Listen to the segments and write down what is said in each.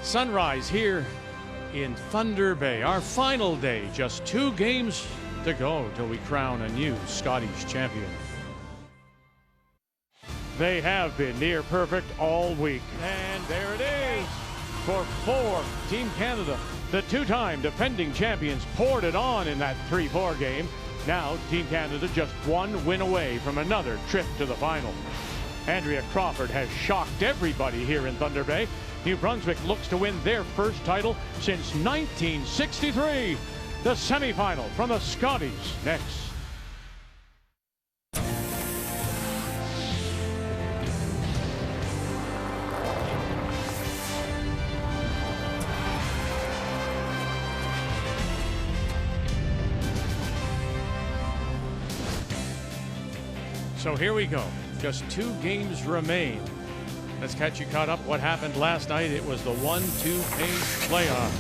Sunrise here in Thunder Bay, our final day. Just 2 games to go till we crown a new Scotties champion. They have been near perfect all week. And there it is for 4. Team Canada, the 2-time defending champions, poured it on in that 3-4 game. Now Team Canada just 1 win away from another trip to the final. Andrea Crawford has shocked everybody here in Thunder Bay. New Brunswick looks to win their first title since 1963. The semifinal from the Scotties next. So here we go. Just 2 games remain. Let's catch you caught up. What happened last night? It was the 1-2 pace playoff.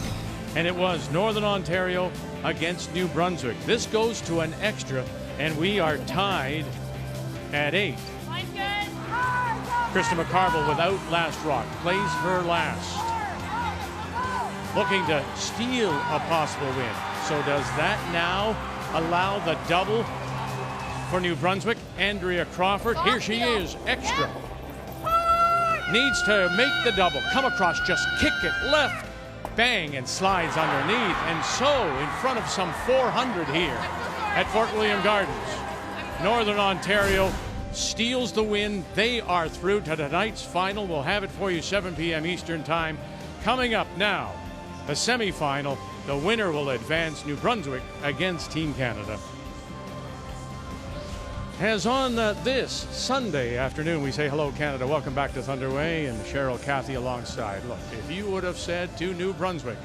And it was Northern Ontario against New Brunswick. This goes to an extra, and we are tied at 8. Krista McCarville without last rock. Plays her last. Looking to steal a possible win. So does that now allow the double for New Brunswick? Andrea Crawford, here she is, extra. Needs to make the double, come across, just kick it left, bang, and slides underneath. And so, in front of some 400 here at Fort William Gardens, Northern Ontario steals the win. They are through to tonight's final. We'll have it for you 7 p.m. Eastern Time. Coming up now, the semifinal. The winner will advance. New Brunswick against Team Canada. As on this Sunday afternoon, we say hello, Canada. Welcome back to Thunderway, and Cheryl Cathy alongside. Look, if you would have said to New Brunswick,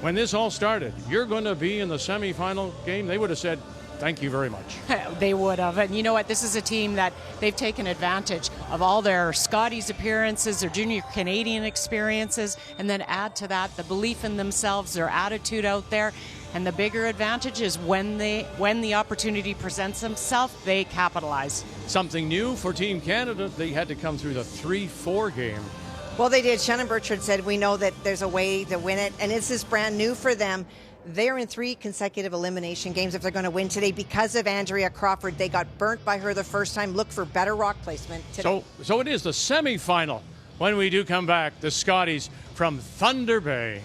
when this all started, you're going to be in the semifinal game, they would have said, thank you very much. They would have. And you know what? This is a team that they've taken advantage of all their Scotties appearances, their junior Canadian experiences, and then add to that the belief in themselves, their attitude out there. And the bigger advantage is when the opportunity presents themselves, they capitalize. Something new for Team Canada, they had to come through the 3-4 game. Well, they did. Shannon Burchard said, we know that there's a way to win it, and this is brand new for them. They're in 3 consecutive elimination games if they're going to win today because of Andrea Crawford. They got burnt by her the first time. Look for better rock placement today. So it is the semifinal when we do come back. The Scotties from Thunder Bay.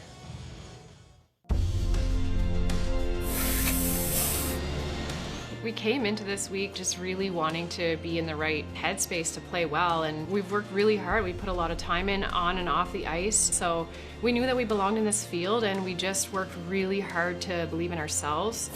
We came into this week just really wanting to be in the right headspace to play well, and we've worked really hard. We put a lot of time in on and off the ice, so we knew that we belonged in this field, and we just worked really hard to believe in ourselves.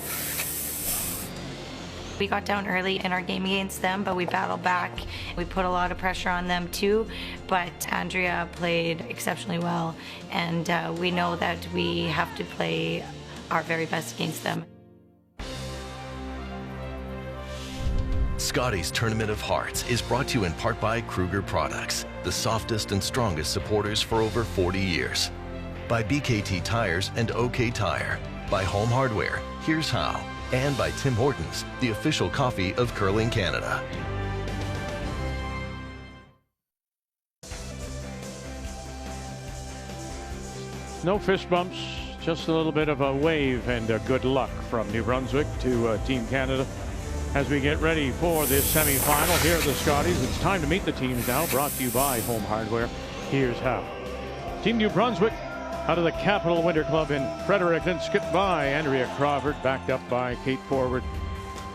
We got down early in our game against them, but we battled back. We put a lot of pressure on them too, but Andrea played exceptionally well, and we know that we have to play our very best against them. Scotties Tournament of Hearts is brought to you in part by Kruger Products, the softest and strongest supporters for over 40 years. By BKT Tires and OK Tire. By Home Hardware, Here's How. And by Tim Hortons, the official coffee of Curling Canada. No fist bumps, just a little bit of a wave and good luck from New Brunswick to Team Canada. As we get ready for this semifinal here at the Scotties, it's time to meet the teams now, brought to you by Home Hardware. Here's how. Team New Brunswick out of the Capital Winter Club in Fredericton, skipped by Andrea Crawford, backed up by Kate Forward,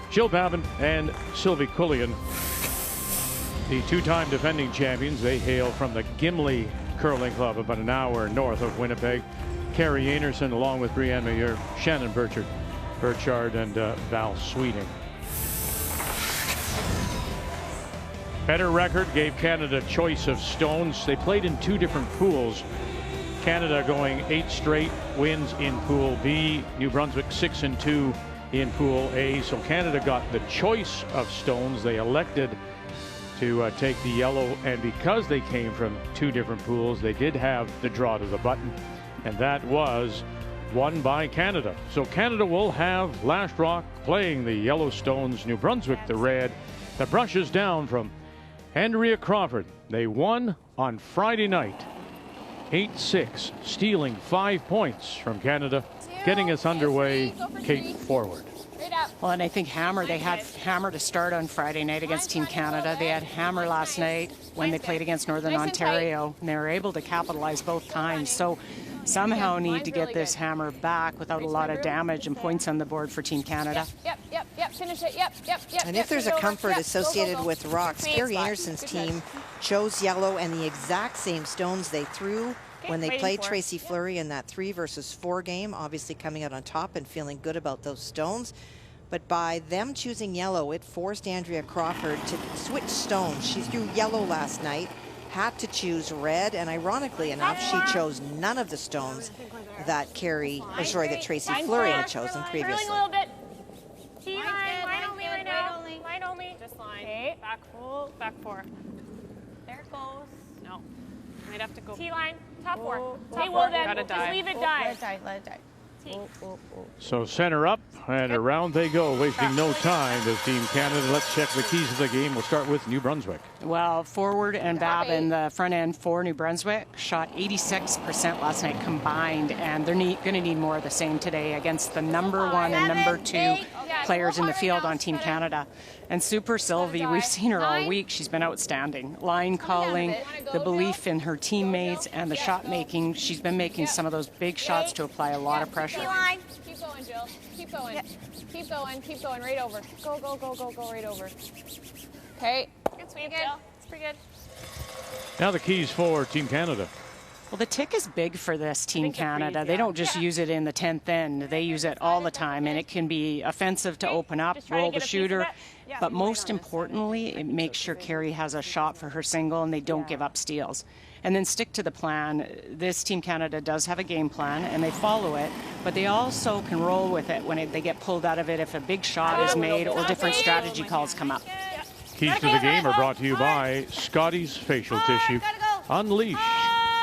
Jill Babin, and Sylvie Cullion. The 2-time defending champions, they hail from the Gimli Curling Club, about an hour north of Winnipeg. Carrie Einarson, along with Brianne Mayer, Shannon Burchard, and Val Sweeting. Better record gave Canada choice of stones. They played in 2 different pools. Canada going 8 straight wins in Pool B. New Brunswick 6-2 in Pool A. So Canada got the choice of stones. They elected to take the yellow, and because they came from 2 different pools, they did have the draw to the button, and that was won by Canada. So Canada will have last rock playing the yellow stones, New Brunswick the red. The brush is down from Andrea Crawford. They won on Friday night 8-6, stealing 5 points from Canada, getting us underway. Kate, forward. Well, and I think Hammer, they had Hammer to start on Friday night against Team Canada. They had Hammer last night when they played against Northern Ontario, and they were able to capitalize both times. So somehow need to get this Hammer back without a lot of damage and points on the board for Team Canada. Yep, finish it, yep. And if there's a comfort associated with rocks, Carrie Einarson's team chose yellow and the exact same stones they threw when they played Tracy Fleury in that 3 versus 4 game, obviously coming out on top and feeling good about those stones. But by them choosing yellow, it forced Andrea Crawford to switch stones. She threw yellow last night, had to choose red, and ironically enough, she chose none of the stones that that Tracy Fleury had chosen previously. A little bit. Line only right now. Line only. Just line. Okay. Back full, back 4. There it goes. No. Might have to go. T-line, top 4. Hey, well then, just leave it die. Let it die. So center up, and around they go, wasting no time as Team Canada. Let's check the keys of the game. We'll start with New Brunswick. Well, Forward and Babin, the front end for New Brunswick, shot 86% last night combined, and they're going to need more of the same today against the #1 and #2 players in the field on Team Canada. And Super Sylvie, we've seen her all week. She's been outstanding. Line calling, the belief in her teammates, and the shot making. She's been making some of those big shots to apply a lot of pressure. Keep going, Jill. Keep going. Yep. Keep going. Keep going. Right over. Go, go, go, go, go. Right over. Okay. Good sweep, Jill. It's pretty good. Now the keys for Team Canada. Well, the tick is big for this Team Canada. They don't just use it in the 10th end. They use it all the time, and it can be offensive to open up, roll the shooter. But most importantly, it makes sure Carrie has a shot for her single and they don't give up steals. And then stick to the plan. This Team Canada does have a game plan, and they follow it, but they also can roll with it when they get pulled out of it if a big shot is made or different strategy calls come up. Keys to the game are brought to you by Scotties Facial Tissue. Unleash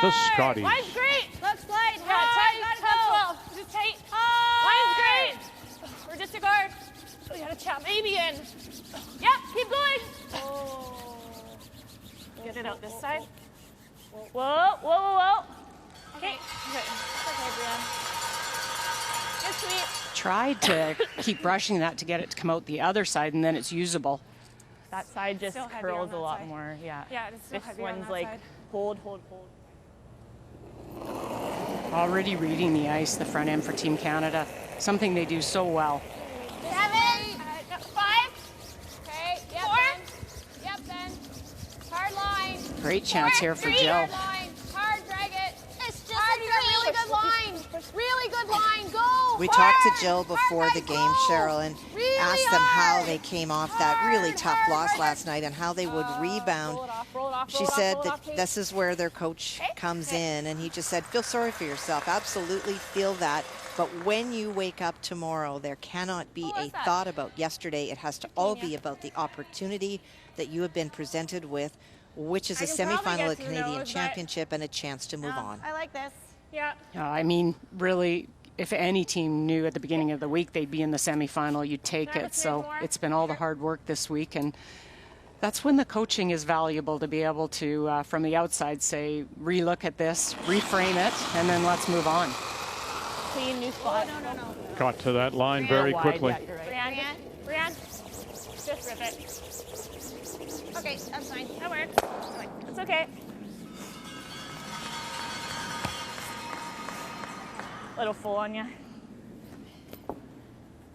the Scotties. Line's great. Let's slide. Tight. Is it tight? Line's great. We're just a guard. We got to chop maybe in. Yep, keep going. Oh. Get it out this side. Whoa, whoa, whoa, whoa. Okay. Okay, Brianne. Good sweep. Tried to keep brushing that to get it to come out the other side, and then it's usable. That side just curls a lot more, yeah. Yeah, it's still this one's like side. hold. Already reading the ice, the front end for Team Canada. Something they do so well. 7, 5. Okay, yep, 4. Yep, then. Hard line. Great chance here for 3. Jill. Hard line. Hard, drag it. It's just hard, you got really good line. Really good line. Go. We talked to Jill before the game, Cheryl, and asked them how they came off that really tough loss last night and how they would rebound. She said that this is where their coach comes in, and he just said, feel sorry for yourself. Absolutely feel that. But when you wake up tomorrow, there cannot be a thought about yesterday. It has to all be about the opportunity that you have been presented with, which is a semifinal of the Canadian Championship and a chance to move on. I like this. Yeah. I mean, really, if any team knew at the beginning of the week they'd be in the semifinal, you'd take it. So it's been all the hard work this week, and that's when the coaching is valuable, to be able to, from the outside, say, relook at this, reframe it, and then let's move on. Clean, new spot. No. Got to that line very quickly. Yeah, you're right. Brianne, just rip it. Okay, that's fine. That works. It's okay. Little full on you.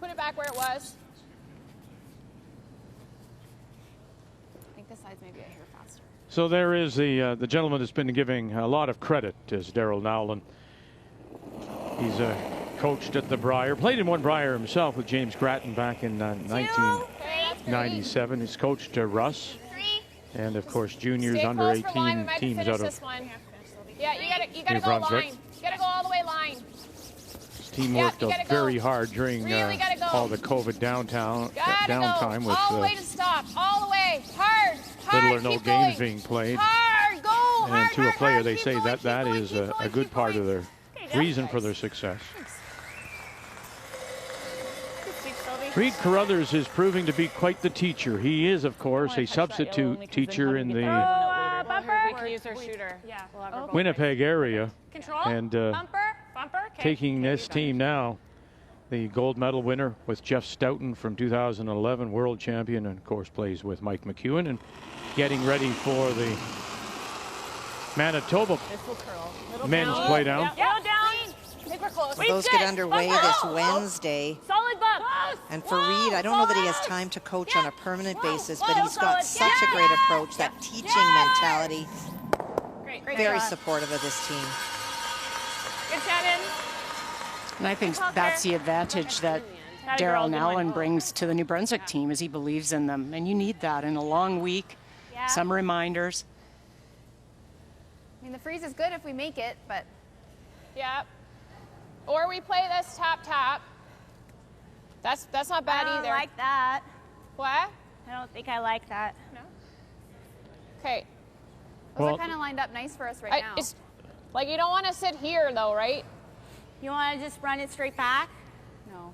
Put it back where it was. I think this side's maybe a hair faster. So there is the gentleman that's been giving a lot of credit is Daryl Nowlin. He's coached at the Brier, played in one Brier himself with James Grattan back in 1997. He's coached Russ, and of course juniors under 18 teams out of Yeah, you gotta go Brunswick. line. You gotta go all the way line. His team worked very hard during all the COVID downtime with all the way to stop, all the way, hard, little or no keep games going. being played. Hard, go, And hard, to a hard, player, hard, they keep say going, that keep is going, a good part of their reason for their success. Reed Carruthers is proving to be quite the teacher. He is, of course, a substitute teacher in the to use their shooter. Yeah. We'll have her both Winnipeg area. Control. And Bumper. Okay. taking this team now, the gold medal winner with Jeff Stoughton from 2011, world champion, and of course plays with Mike McEwen, and getting ready for the Manitoba men's play down. Down. Make her close. So those get underway this Wednesday. Solid bump. And for Reed, I don't know that he has time to coach on a permanent basis, but he's got such a great approach, that teaching mentality. Great. Very supportive of this team. Good, Shannon. And I think that's the advantage that Daryl Nowlan brings to the New Brunswick team, is he believes in them. And you need that in a long week. Some reminders. I mean, the freeze is good if we make it, but... Yeah. Or we play this tap. That's not bad either. I don't like that. What? I don't think I like that. No. Okay. Those are kind of lined up nice for us right now. It's, like, you don't want to sit here though, right? You want to just run it straight back? No.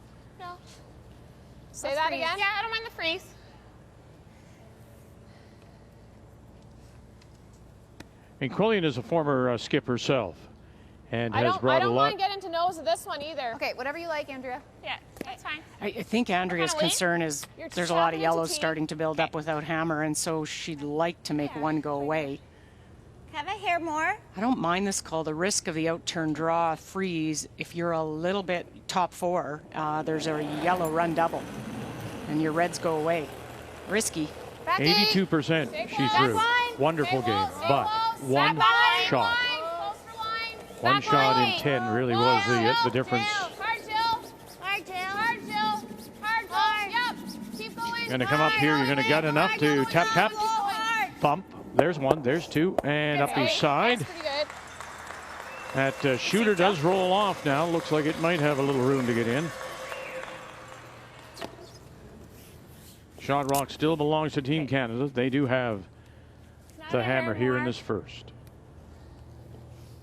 Say that again. Yeah, I don't mind the freeze. And Quillian is a former skip herself, and has brought I don't a lot. mind getting to nose of this one either. Okay, whatever you like, Andrea. Yeah, that's fine. I think Andrea's concern is there's a lot of yellows starting to build up without hammer, and so she'd like to make one go away. Can I hear more? I don't mind this call. The risk of the outturn draw freeze, if you're a little bit top four, there's a yellow run double, and your reds go away. Risky. 82% she's through. Wonderful game, but one shot. One shot in 10 really was the difference. Going to come up here. You're going to get enough to tap. Bump. There's one. There's two. And up the side. That shooter does roll off now. Looks like it might have a little room to get in. Shot rock still belongs to Team Canada. They do have the hammer here in this first.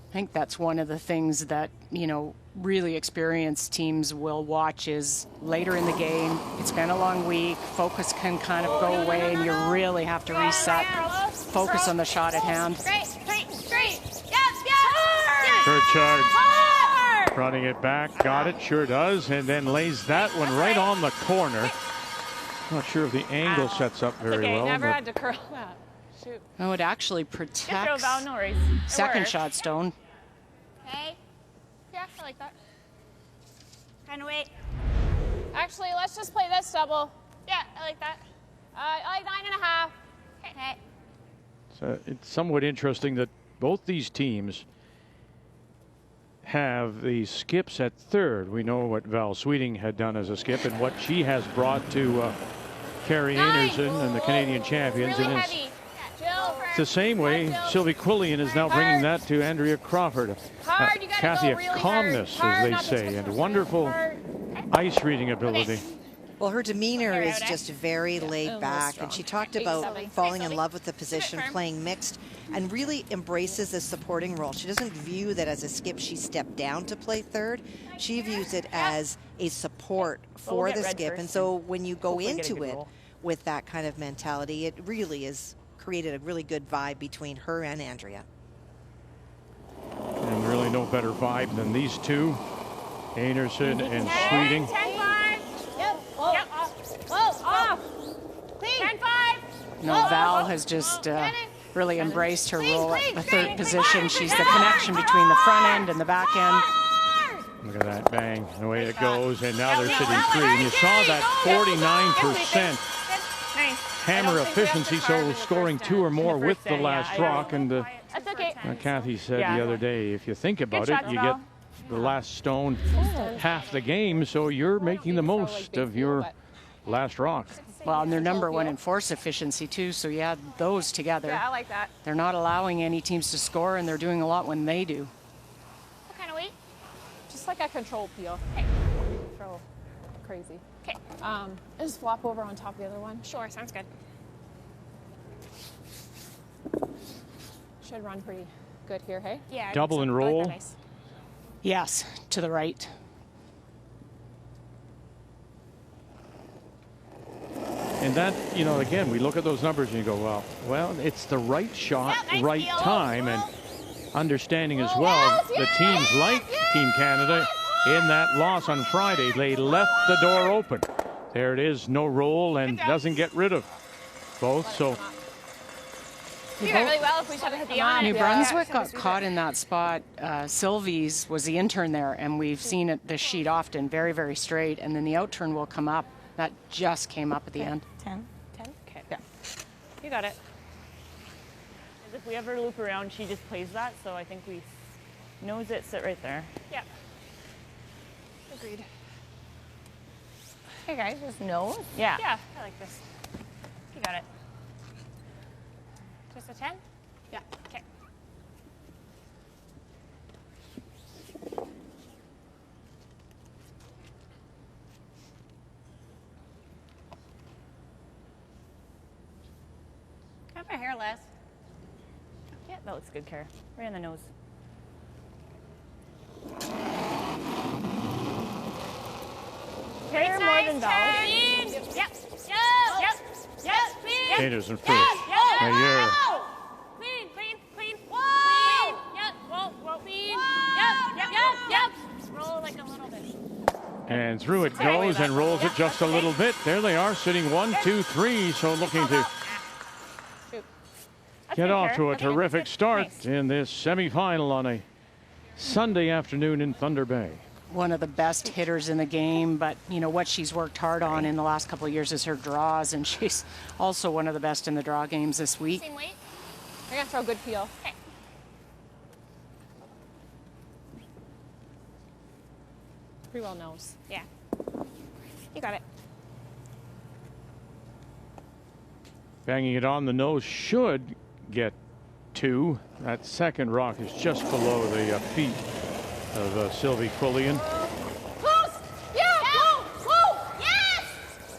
I think that's one of the things that, really experienced teams will watch is later in the game. It's been a long week. Focus can kind of go away, and you really have to reset. Focus on the shot at hand. Straight. Her charge. Running it back. Got it. Sure does. And then lays that one right on the corner. Not sure if the angle sets up very well. Never had to curl that. Shoot. Oh, it actually protects No worries. second shot stone. Okay. Yeah, I like that. Kind of wait. Actually, let's just play this double. Yeah, I like that. I like 9.5. Okay. So it's somewhat interesting that both these teams have the skips at third. We know what Val Sweeting had done as a skip and what she has brought to Carrie Einarson and the Canadian champions. Really and heavy. it's the same way Sylvie Quillian is now bringing that to Andrea Crawford. Kathy, a calmness, as they say, and wonderful ice reading ability. Well, her demeanor is just very laid back, and she talked about falling in love with the position, playing mixed, and really embraces the supporting role. She doesn't view that as a skip she stepped down to play third. She views it as a support for the skip, and so when you go into it with that kind of mentality, it really is created a really good vibe between her and Andrea. And really no better vibe than these two, Einarson and Sweeting. Val has just really embraced her role at the third position. She's the connection between the front end and the back end. Look at that bang, the way it goes, and now they're sitting three. And you saw that 49% hammer efficiency, so scoring two or more with the last rock. And Kathy said the other day, if you think about it, you get the last stone half the game, so you're making the most of your last rock. Well, and they're number one in force efficiency too, so you add those together. Yeah, I like that. They're not allowing any teams to score, and they're doing a lot when they do. What kind of weight? Just like a control peel. Okay. Throw crazy. Okay. Just flop over on top of the other one. Sure, sounds good. Should run pretty good here, hey? Yeah. Double and roll. Like nice. Yes, to the right. And that, you know, again, we look at those numbers and you go, well, it's the right shot, right time, and understanding as well the teams like Team Canada in that loss on Friday, they left the door open. There it is, no roll, and doesn't get rid of both. So You did really well if we should have hit the on. New Brunswick got caught in that spot. Sylvie's was the intern there, and we've seen it this sheet often, very, very straight, and then the out turn will come up. That just came up at the end. 10? 10? Okay. Yeah. You got it. If we ever loop around, she just plays that, so I think we nose it, sit right there. Yeah. Agreed. Hey guys, just nose? Yeah. Yeah, I like this. You got it. Just a 10? Yeah. Okay. Cut my hair less. Yeah, that looks good, Kara. Right on the nose. Hair more than dollars. Yep. Peters and first. Mayer. Clean. Whoa. Yep. Whoa. Clean. Yep. Roll like a little bit. And through it goes and rolls it just a little bit. There they are, sitting 1, 2, 3. So looking to get off to a terrific start in this semifinal on a Sunday afternoon in Thunder Bay. One of the best hitters in the game, but you know what she's worked hard on in the last couple of years is her draws, and she's also one of the best in the draw games this week. Same weight. We're gonna throw a good peel. Okay. Pretty well nose. Yeah. You got it. Banging it on the nose should get 2. That second rock is just below the feet of Sylvie Quillian. Close! Yeah! Whoa! Yes!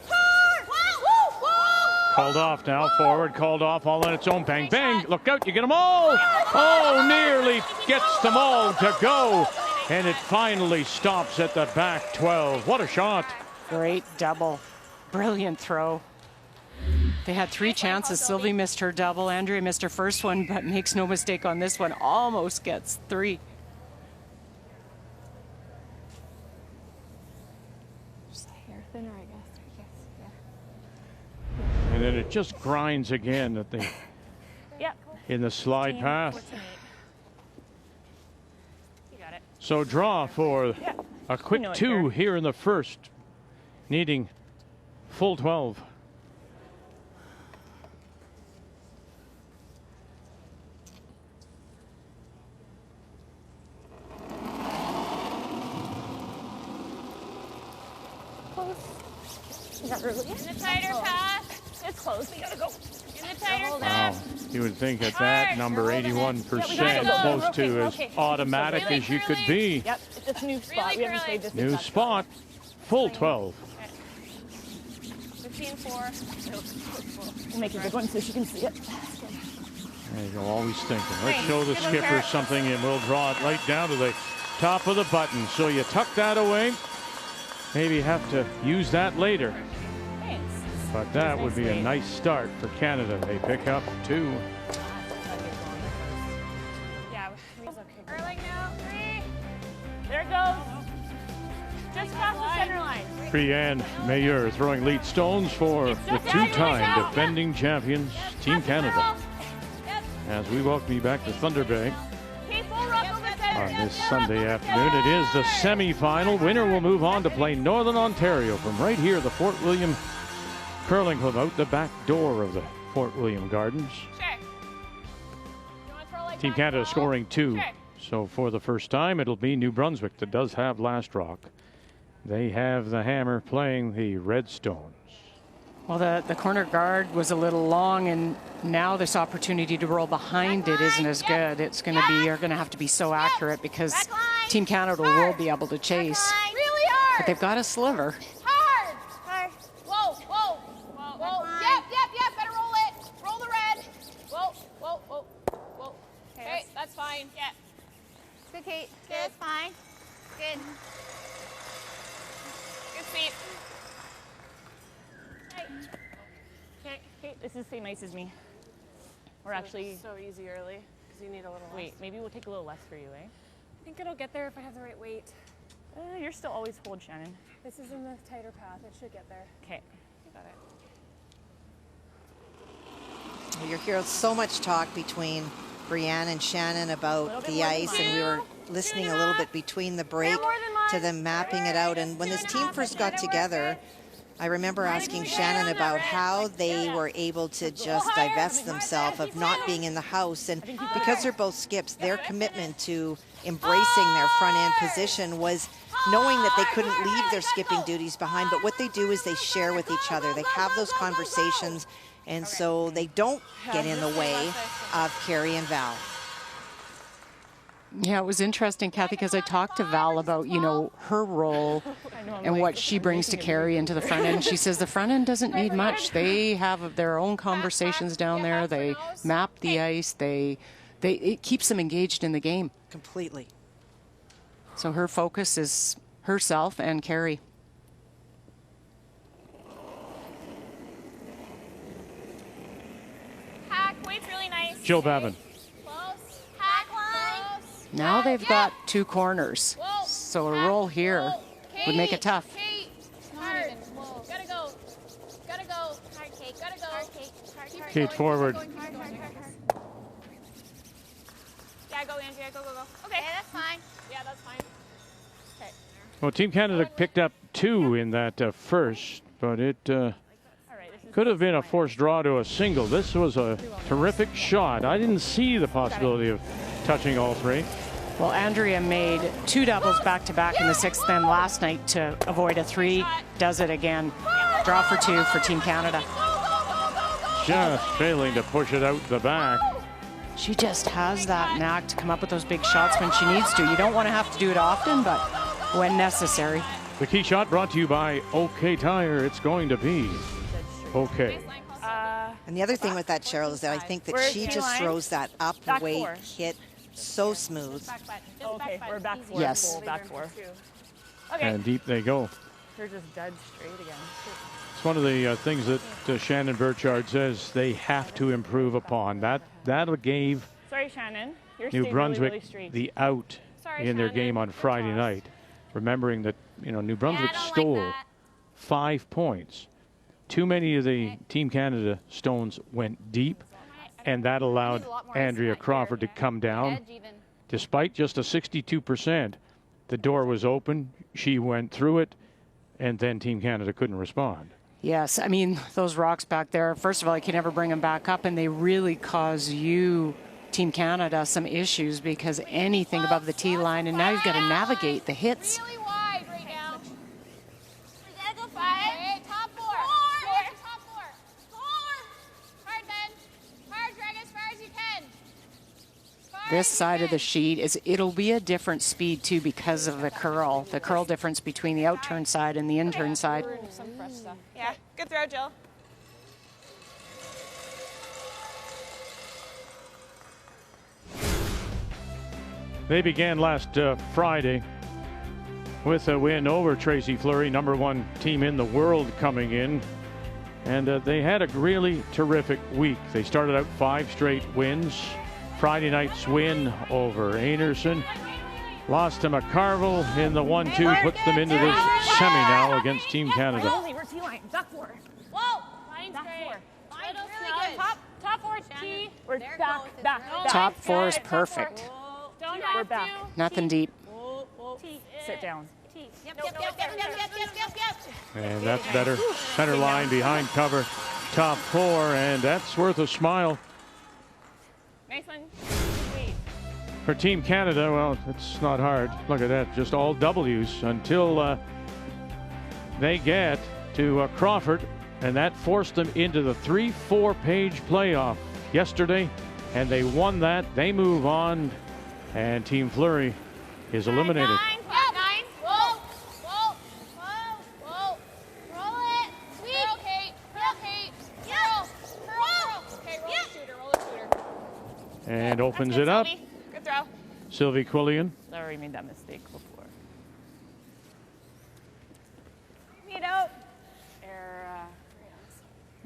Hard! Whoa! Called off now, forward, called off, all on its own. Bang, bang, look out, you get them all! Oh, nearly gets them all to go. And it finally stops at the back 12. What a shot. Great double. Brilliant throw. They had 3 chances. Sylvie missed her double. Andrea missed her first one, but makes no mistake on this one. Almost gets 3. Just a hair thinner, I guess. And then it just grinds again at the in the slide path. You got it. So draw for a quick 2 here in the first, needing full 12. In the tighter path. It's close. We gotta go. In the tighter Wow, path. you would think at that number 81%, close to as automatic as you could be. Yep, it's a new spot. We haven't played this. New spot, full 12. 15-4. We'll make a good one so she can see it. There you go, always thinking. Let's show the skipper something, and we'll draw it right down to the top of the button. So you tuck that away. Maybe have to use that later. Thanks. But that would be a nice start for Canada. They pick up 2. Yeah. Curling now. 3. There it goes. Just cross the center line. Brianne Mayer throwing lead stones for the 2-time defending champions, Team Canada. As we welcome you back to Thunder Bay on this Sunday afternoon. It is the semi-final. Winner will move on to play Northern Ontario from right here, the Fort William Curling Club, out the back door of the Fort William Gardens. Team Canada scoring 2. So for the first time, it'll be New Brunswick that does have last rock. They have the hammer playing the red stones. Well, the corner guard was a little long, and now this opportunity to roll behind it isn't as good. It's going to be, you're going to have to be so accurate because Team Canada will be able to chase. Really hard. But they've got a sliver. Hard. Whoa. Yep. Better roll it. Roll the red. Whoa. Okay, that's fine. Yeah. Good, Kate. Good. Fine. Good. Good feet. Okay, this is the same ice as me. We're actually so easy early because you need a little. Wait, maybe we'll take a little less for you, eh? I think it'll get there if I have the right weight. You're still always hold, Shannon. This is in the tighter path. It should get there. Okay. You got it. You're hearing so much talk between Brianne and Shannon about the ice, and we were listening a little bit between the break to them mapping it out. And when this team first got together, I remember asking Shannon about how they were able to just divest themselves of not being in the house. And because they're both skips, their commitment to embracing their front end position was knowing that they couldn't leave their skipping duties behind. But what they do is they share with each other. They have those conversations, and so they don't get in the way of Carrie and Val. Yeah, it was interesting, Kathy, because I talked to Val about, you know, her role and what she brings to Carrie into the front end. She says the front end doesn't need much. They have their own conversations down there. They map the ice. It keeps them engaged in the game. Completely. So her focus is herself and Carrie. Hack, weight's really nice. Jill Babin. Now they've got two corners, so a roll here would make it tough. Hard. Gotta go. Gotta go. Hard, Kate. Gotta go. Hard, Kate. Hard, Kate forward. Yeah, go, Andrea. Go, go, go. Okay. Yeah, that's fine. Yeah, that's fine. Okay. Well, Team Canada picked up 2 in that first, but it could have been a forced draw to a single. This was a terrific shot. I didn't see the possibility of touching all 3. Well, Andrea made 2 doubles back-to-back in the 6th end last night to avoid a 3. Does it again. Draw for 2 for Team Canada. Just failing to push it out the back. She just has that knack to come up with those big shots when she needs to. You don't want to have to do it often, but when necessary. The key shot brought to you by OK Tire. It's going to be OK. And the other thing with that, Cheryl, is that I think that she just throws that up weight hit so smooth. Okay, we're back 4. Yes. Full, back 4. Okay. And deep they go. They're just dead straight again. It's one of the things that Shannon Burchard says they have to improve upon. That gave Sorry, Shannon. You're New Brunswick really straight. the out in their game on Friday night. Remembering that, you know, New Brunswick stole 5 points. Too many of the Team Canada stones went deep, and that allowed Andrea Crawford to come down. Despite just a 62%, the door was open. She went through it, and then Team Canada couldn't respond. Yes, I mean, those rocks back there, first of all, you can never bring them back up, and they really cause you, Team Canada, some issues because anything above the tee line, and now you've got to navigate the hits. Really wide right now. We gotta go 5. Okay, top 4. Top 4. Hard, Ben. Hard, drag as far as you can. This side of the sheet it'll be a different speed too because of the curl difference between the out turn side and the in turn side. Some fresh stuff. Yeah, good throw, Jill. They began last Friday with a win over Tracy Fleury, #1 team in the world coming in. And they had a really terrific week. They started out 5 straight wins. Friday night's win over Einarson. Lost to McCarville in the 1-2, puts them into this semi now against Team Canada. We're T-line, back 4. Whoa! Line's Back great. 4. Line's really good. Top 4 T. We're back. Top 4 is perfect. Don't have We're back. to. Nothing deep. T. Sit down. Yep, yep, yep, yep, yep, yep, yep, yep. And that's better. Center line behind cover. Top 4, and that's worth a smile. Nice one. For Team Canada, well, it's not hard. Look at that, just all W's until they get to Crawford, and that forced them into the 3-4 page playoff yesterday, and they won that. They move on, and Team Fleury is eliminated. 9. Whoa. Whoa. Whoa. Whoa. Roll it. Sweet. Curl, Kate. Curl, Kate. Curl. Curl. Okay, roll the shooter. Roll the shooter. And opens it up. Good throw. Sylvie Quillian. I already made that mistake before. Meet out.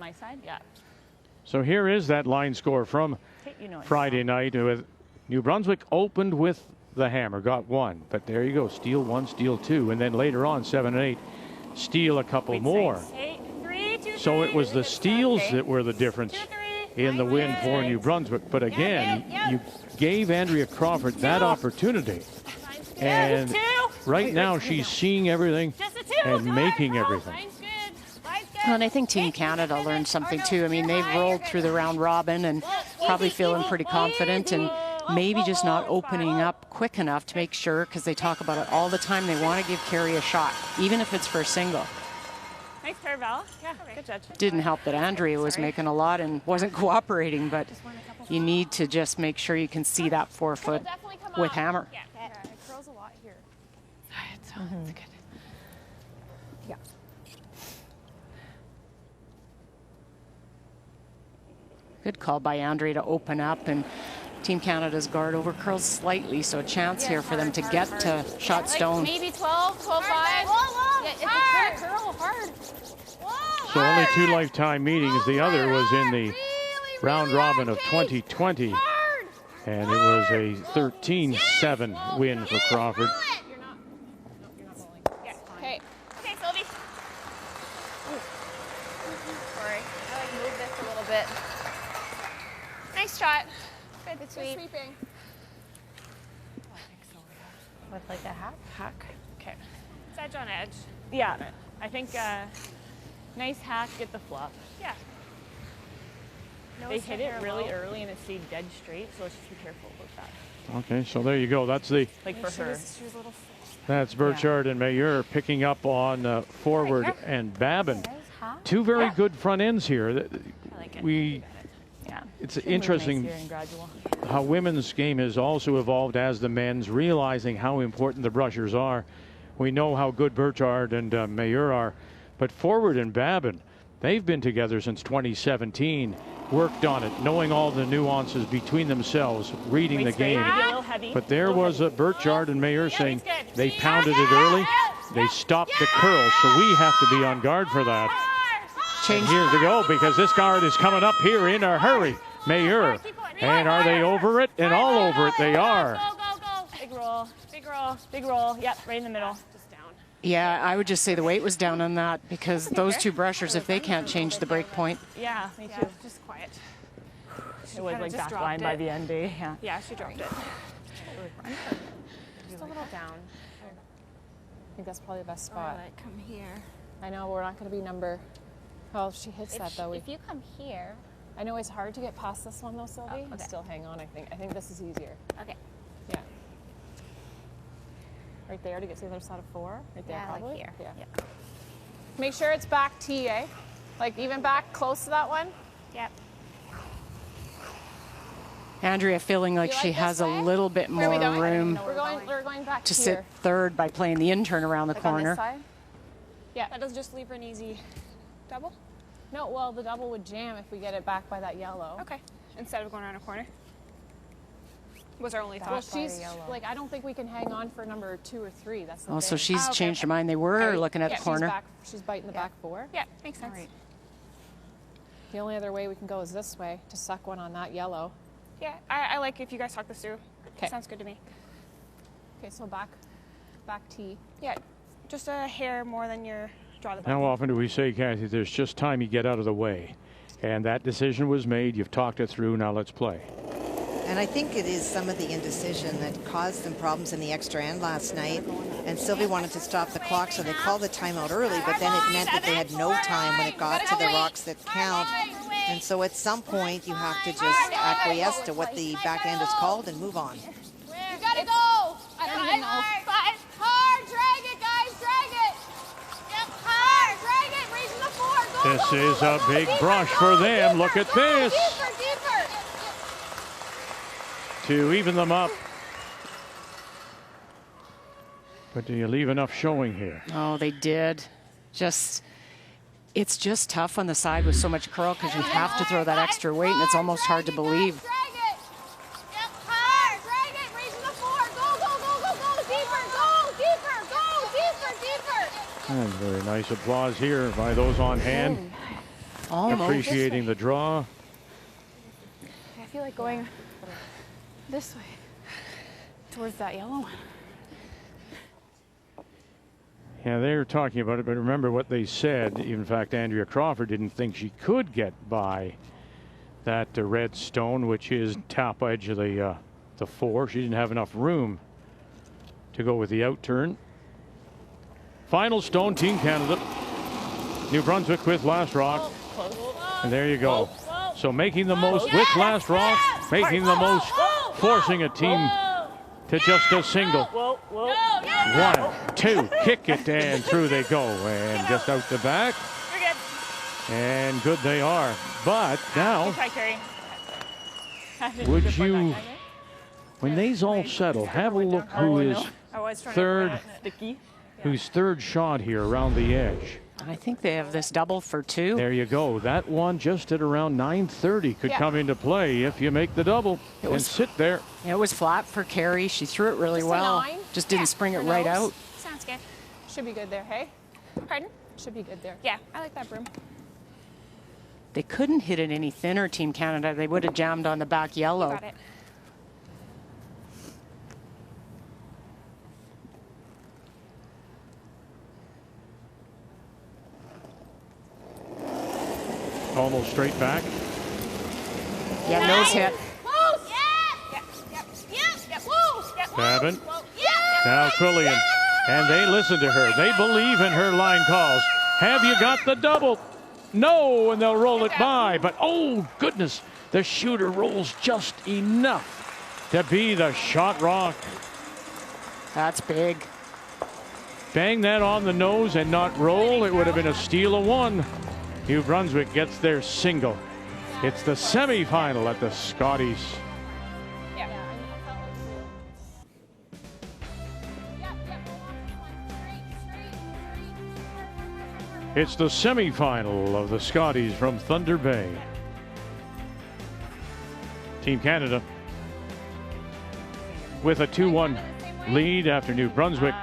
my side? Yeah. So here is that line score from Friday night. With New Brunswick opened with the hammer, got one, but there you go, steal one, steal two, and then later on 7 and 8 steal a couple more. So it was the steals that were the difference in the win for New Brunswick. But again, you gave Andrea Crawford that opportunity, and right now she's seeing everything and making everything. Well, and I think Team Canada learned something too. I mean, they've rolled through the round robin and probably feeling pretty confident, and maybe just not opening up quick enough to make sure, because they talk about it all the time, they want to give Carrie a shot, even if it's for a single. Nice pair, Val. Yeah, good judge. Didn't help that Andrea was making a lot and wasn't cooperating, but you need to just make sure you can see that 4 foot with hammer. Yeah, it curls a lot here. It's good. Yeah. Good call by Andrea to open up, and Team Canada's guard over curls slightly, so a chance here for them to get to shot stone. Maybe 12, 12, 5. Yeah, it's hard. Curl hard. So only 2 lifetime meetings. The other was in the round robin of 2020, and it was a 13-7 win for Crawford. Okay. Okay, Sylvie. Sorry. I like move this a little bit. Nice shot. Good sweeping. With like a hack. Okay. It's edge on edge. Yeah. I think nice hack, get the flop. Yeah. They hit it really early and it stayed dead straight, so let's just be careful about that. Okay, so there you go. That's the for her. That's Burchard and Mayer picking up on Forward and Babin. 2 very good front ends here. It's interesting how women's game has also evolved as the men's, realizing how important the brushers are. We know how good Burchard and Mayer are, but Forward and Babin, they've been together since 2017, worked on it, knowing all the nuances between themselves, reading the game. But there was a Burchard and Mayer saying they pounded it early, they stopped the curl, so we have to be on guard for that. And here to go, because this guard is coming up here in a hurry. Mayer, and are they over it? And all over it they are. Go. Big roll, big roll, big roll. Yep, right in the middle. Just down. Yeah, I would just say the weight was down on that, because those 2 brushers, if they can't change the break point. Yeah, me too. Just quiet. It was like back line by the end. Yeah, she dropped it. Just a little down. I think that's probably the best spot. Come here. I know, we're not going to be number. Oh, she hits that though. If you come here. I know it's hard to get past this one though, Sylvie. Oh, okay. Still hang on, I think. I think this is easier. Okay. Yeah. Right there to get to the other side of 4. Right there, probably. Like here. Yeah. Make sure it's back T, eh? Like even back close to that one. Yep. Andrea feeling like she has a little bit more room We're going back to here. sit third by playing the in-turn around the corner. On this side? Yeah. That does just leave her an easy double? No, well, the double would jam if we get it back by that yellow. Okay. Instead of going around a corner. Was our only thought. Well, she's like, I don't think we can hang on for number 2 or 3. That's the thing. So she's changed her mind. They were looking at the corner. She's biting the back 4. Yeah, makes sense. Right. The only other way we can go is this way, to suck one on that yellow. Yeah, I like if you guys talk this through. Okay. Sounds good to me. Okay, so back T. Yeah, just a hair more than your draw the back. How often do we say, Kathy, there's just time you get out of the way? And that decision was made. You've talked it through. Now let's play. And I think it is some of the indecision that caused them problems in the extra end last night. And Sylvie wanted to stop the clock, so they called the timeout early, but then it meant that they had no time when it got to the rocks that count. And so at some point, you have to just acquiesce to what the back end is called and move on. You gotta go! I don't even know. Hard, drag it, guys, drag it! Yep, hard, drag it, raising the 4. This is a big brush for them. Look at this. Deeper. To even them up. But do you leave enough showing here? Oh, they did. It's just tough on the side with so much curl, because you have to throw that extra weight, and it's almost hard to believe. Drag it. Yep, hard, drag it, raising the 4. Go, deeper, deeper. And very nice applause here by those on hand. Almost. appreciating the draw. I feel like going this way towards that yellow one. Yeah, they were talking about it, but remember what they said. In fact, Andrea Crawford didn't think she could get by that red stone, which is top edge of the 4. She didn't have enough room to go with the out turn. Final stone, Team Canada. New Brunswick with last rock. And there you go. So making the most with last rock, making the most, forcing a team to just a single. 1, 2, kick it, and through they go. And just out the back. And good they are. But now, would you, when these all settle, have a look who is third, who's third shot here around the edge. I think they have this double for 2. There you go. That one just at around 9:30 could come into play if you make the double and sit there. It was flat for Carrie. She threw it really well. Just didn't spring it right out. Sounds good. Should be good there, hey? Pardon? Should be good there. Yeah, I like that broom. They couldn't hit it any thinner, Team Canada. They would have jammed on the back yellow. Got it. Almost straight back. Yeah, nose hit. Babin. Now Quillian. And they listen to her. They believe in her line calls. Have you got the double? No, and they'll roll it by. But oh, goodness, the shooter rolls just enough to be the shot rock. That's big. Bang that on the nose and not roll. It would have been a steal of 1. New Brunswick gets their single. It's the semifinal at the Scotties. It's the semifinal of the Scotties from Thunder Bay. Team Canada with a 2-1 lead after New Brunswick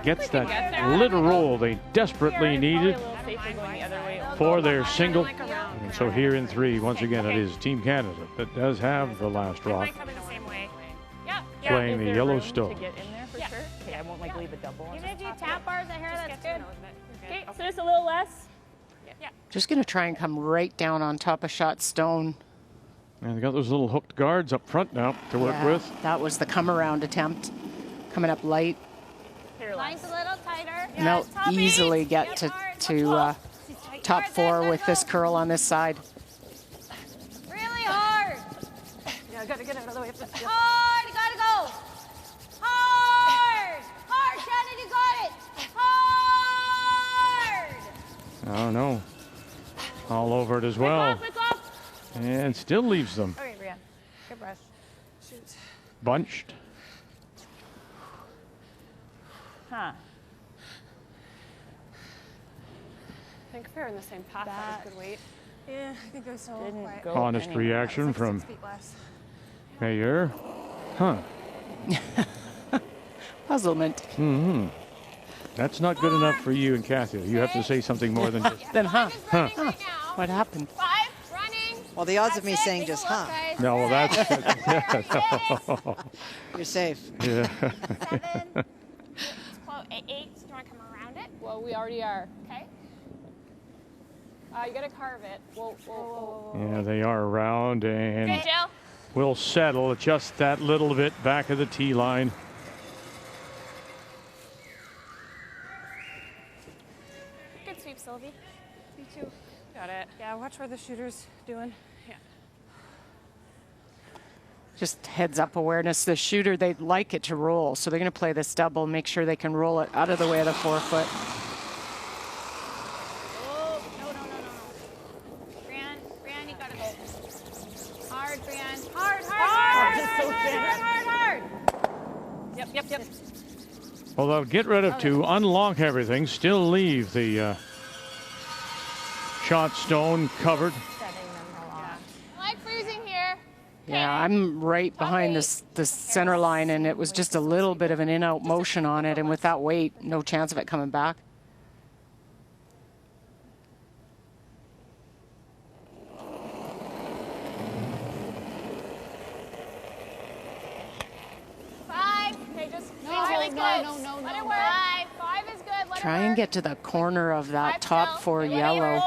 gets that little roll they desperately needed for their single. And so here in 3, once again, it is Team Canada that does have the last rock, playing the Yellowstone. Okay, I won't leave a double. Even if you tap bars in here, that's good. Okay, so just a little less. Just going to try and come right down on top of shot stone. And they got those little hooked guards up front now to work with. That was the come around attempt. Coming up light. Line's a little tighter. And they'll easily get to top 4 with this curl on this side. Really hard. Yeah, I gotta get out of the way. Hard, you gotta go. Hard. Hard, Shannon, you got it. Hard. Oh no. All over it as well. And still leaves them Okay, Brianne. Good brush. Shoot. bunched. Huh. I think if they're in the same path, that was good weight. Yeah, I think I was so quiet. Honest reaction from 6 feet less. Mayer. Huh. Puzzlement. That's not good enough for you and Kathy. You have to say something more than just. Then huh? Huh. What happened? 5, running. Well, the odds of me saying just huh, No, well, that's. you're safe. Yeah. 7. Quote 8. Do you want to come around it? Well, we already are. Okay. You gotta carve it. Whoa. Yeah, they are around and Okay, Jill. will settle just that little bit back of the tee line. Good sweep, Sylvie. Me too. Got it. Yeah, watch where the shooter's doing. Yeah. Just heads up awareness. The shooter, they'd like it to roll. So they're going to play this double, make sure they can roll it out of the way of the 4-foot. Oh, no. Brianne, you gotta go. Hard, Brianne. Hard. Yep. Well, they'll get rid of 2, unlock everything, still leave the shot stone covered. I like freezing here. Yeah, I'm right behind the center line, and it was just a little bit of an in-out motion on it, and with that weight, no chance of it coming back. no. Let it work. 5 is good. Let Try it and work. get to the corner of that 5 top still. 4 Let it yellow. work.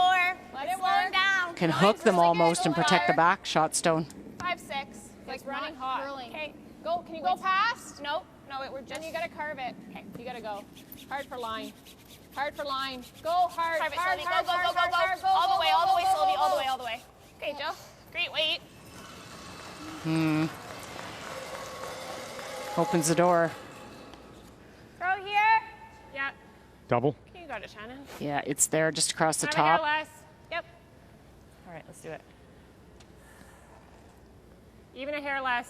Let it Slowing work. down. Can Line's hook them really almost good. and Go protect the hard. back shot stone. 5, 6. It's running hot. curling. Okay, go. Can you go past? Nope. No, we're just. Then you gotta curve it. Okay, you gotta go. Hard for line. Hard for line. Go hard. Carve it, hard, Sylvie. hard, Go, hard, go, go, hard, go, hard, go. All the way, Sylvie. All the way, go. all the way. Okay, Jill. Great weight. Opens the door. Throw here. Yeah. Double. You got it, Shannon. Yeah, it's there just across the Have a hair top. less. Yep. All right, let's do it. Even a hair less.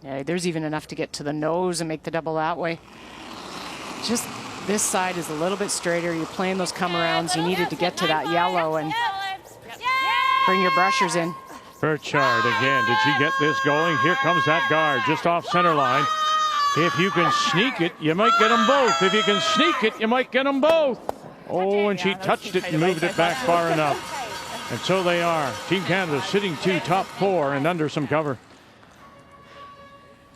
Yeah, there's even enough to get to the nose and make the double that way. Just this side is a little bit straighter. You're playing those come arounds. You needed to get to that yellow and bring your brushers in. Burchard again. Did she get this going? Here comes that guard just off center line. If you can sneak it, you might get them both. If you can sneak it, you might get them both. Oh, and she touched it and moved it back far enough. And so they are. Team Canada sitting 2, top 4 and under some cover.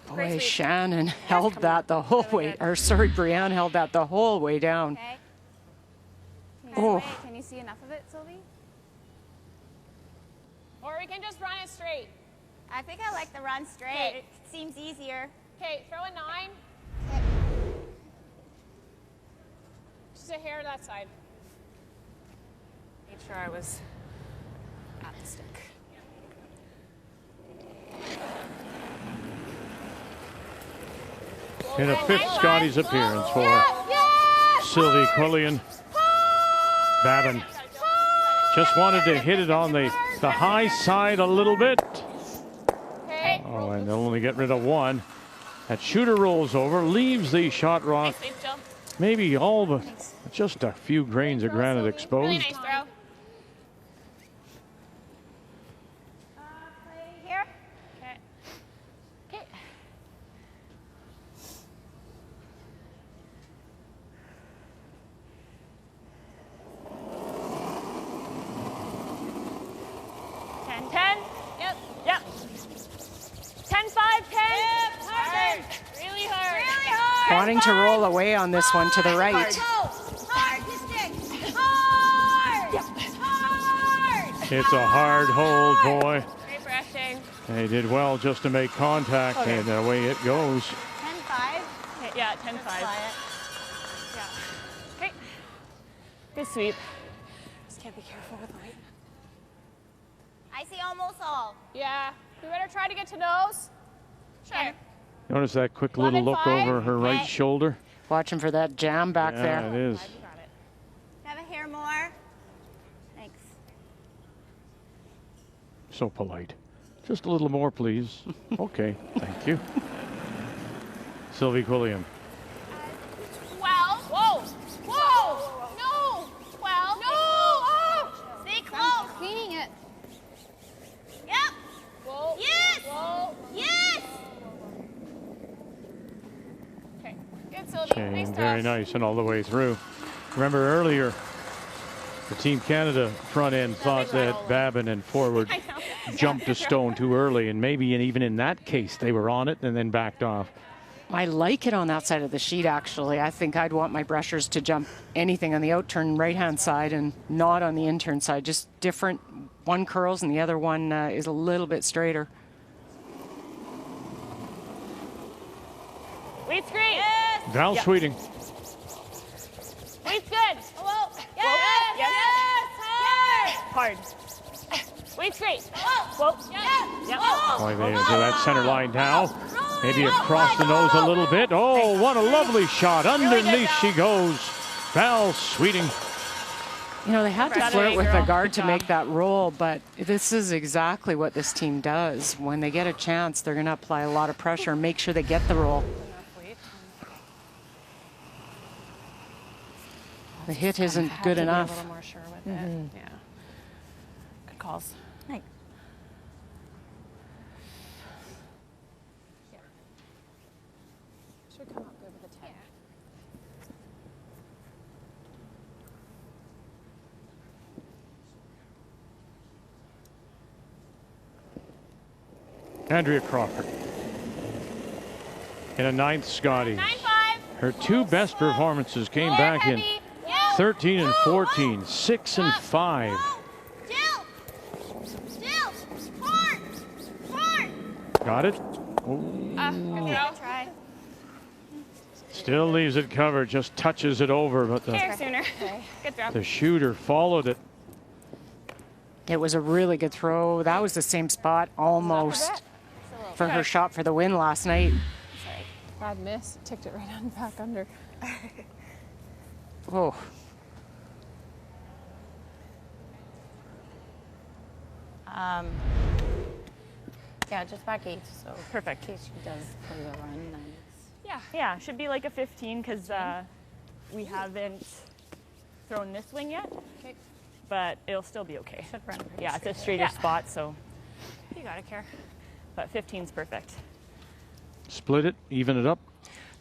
Boy, Shannon held that the whole way. Or sorry, Brianne held that the whole way down. Okay. Oh. Can you see enough of it, Sylvie? Or we can just run it straight. I think I like the run straight. Okay. It seems easier. Okay, throw a 9. Just a hair that side. Made sure I was at the stick. In a 5th Scotties appearance for Sylvie Quillian. Babin just wanted to hit it on the high side a little bit. Okay. Oh, and they'll only get rid of 1. That shooter rolls over, leaves the shot rock. Nice, Jill. Maybe all but just a few grains of granite Really exposed. nice throw. Play here. Okay. Okay. Ten. Yep. 10, 5, 10. Yep. Hard. Really hard. Really hard. Wanting to roll away on this one to the right. Hard to stick. Hard. Hard. It's a hard hold, boy. Great brushing. They did well just to make contact, and away it goes. 10-5. Okay, yeah, 10, 5. Yeah. Okay. Good sweep. Just can't be careful with light. I see almost all. Yeah. We better try to get to nose. Sure. Notice that quick little look 11-5. over her right Okay. shoulder. Watching for that jam back Yeah, there. it is. You got it. Have a hair more. Thanks. So polite. Just a little more, please. Okay, thank you. Sylvie Quillian. 12. Whoa. Whoa. No. 12. No. Oh. Stay close. Cleaning it. Yep. Whoa. Yes. Whoa. Yes. Okay. Good, Sylvie. Okay, Nice very throw. nice, and all the way through. Remember earlier, the Team Canada front end thought that Babin and forward jumped a stone too early, and maybe even in that case they were on it and then backed off. I like it on that side of the sheet, actually. I think I'd want my brushers to jump anything on the out-turn right-hand side and not on the in-turn side. Just different. One curls and the other one is a little bit straighter. Weight's great. Yes. Val Sweeting. Weight's good. Hello. Yes. Yes. Yes. Hard. Hard. Weight's great. Whoa. Yes. Yep. Going there to that center line now. Maybe across the nose a little bit. Oh, what a lovely shot. Underneath she goes. Val Sweeting. You know, they had to Good flirt job, with the girl. guard Good to make job. that roll, but this is exactly what this team does. When they get a chance, they're going to apply a lot of pressure and make sure they get the roll. The hit isn't good A enough. little more sure with it. Yeah. Good calls. Thanks. Should come up good with a 10. Andrea Crawford. in a ninth Scotties. 9-5. Her two best performances came back in 13 and 14, 6 and 5. Got it? Try. Still leaves it covered, just touches it over, but Sooner. Good throw. the shooter followed it. It was a really good throw. That was the same spot almost for her shot for the win last night. Bad miss. Ticked it right on back under. Oh. Yeah, just back 8, so Perfect. in case she does play the run, then it's... Yeah, should be like a 15 because we haven't thrown this wing yet. Okay. But it'll still be okay. Should run pretty Yeah, it's a straight. straighter spot, so. You gotta care. But 15's perfect. Split it, even it up.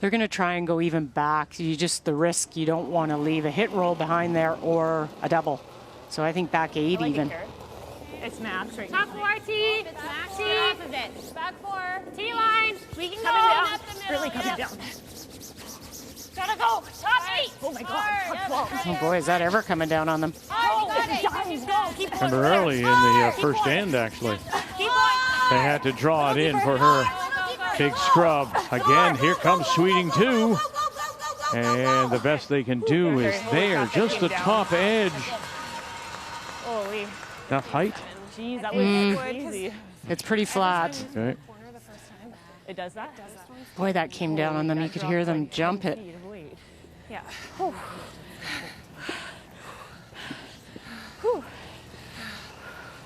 They're going to try and go even back. The risk, you don't want to leave a hit roll behind there or a double. So I think back 8 even. It's max right Top now. 4, T. It's max. T. Get off of it. Back 4. T line. We can go Coming down. up the middle. Really coming down. Gotta go. Top 8. Oh my God. Top 12. Oh boy, is that ever coming down on them? Oh, you got it. Go. Keep going. Remember early in the first end, actually. Keep going. They had to draw it in for her big scrub. Again, here comes Sweeting too. And the best they can do is there, just the top edge. Holy. Enough height? Geez, that was easy. It's pretty flat. Okay. It does that? Boy, that came down on them. You could hear them jump it. Yeah.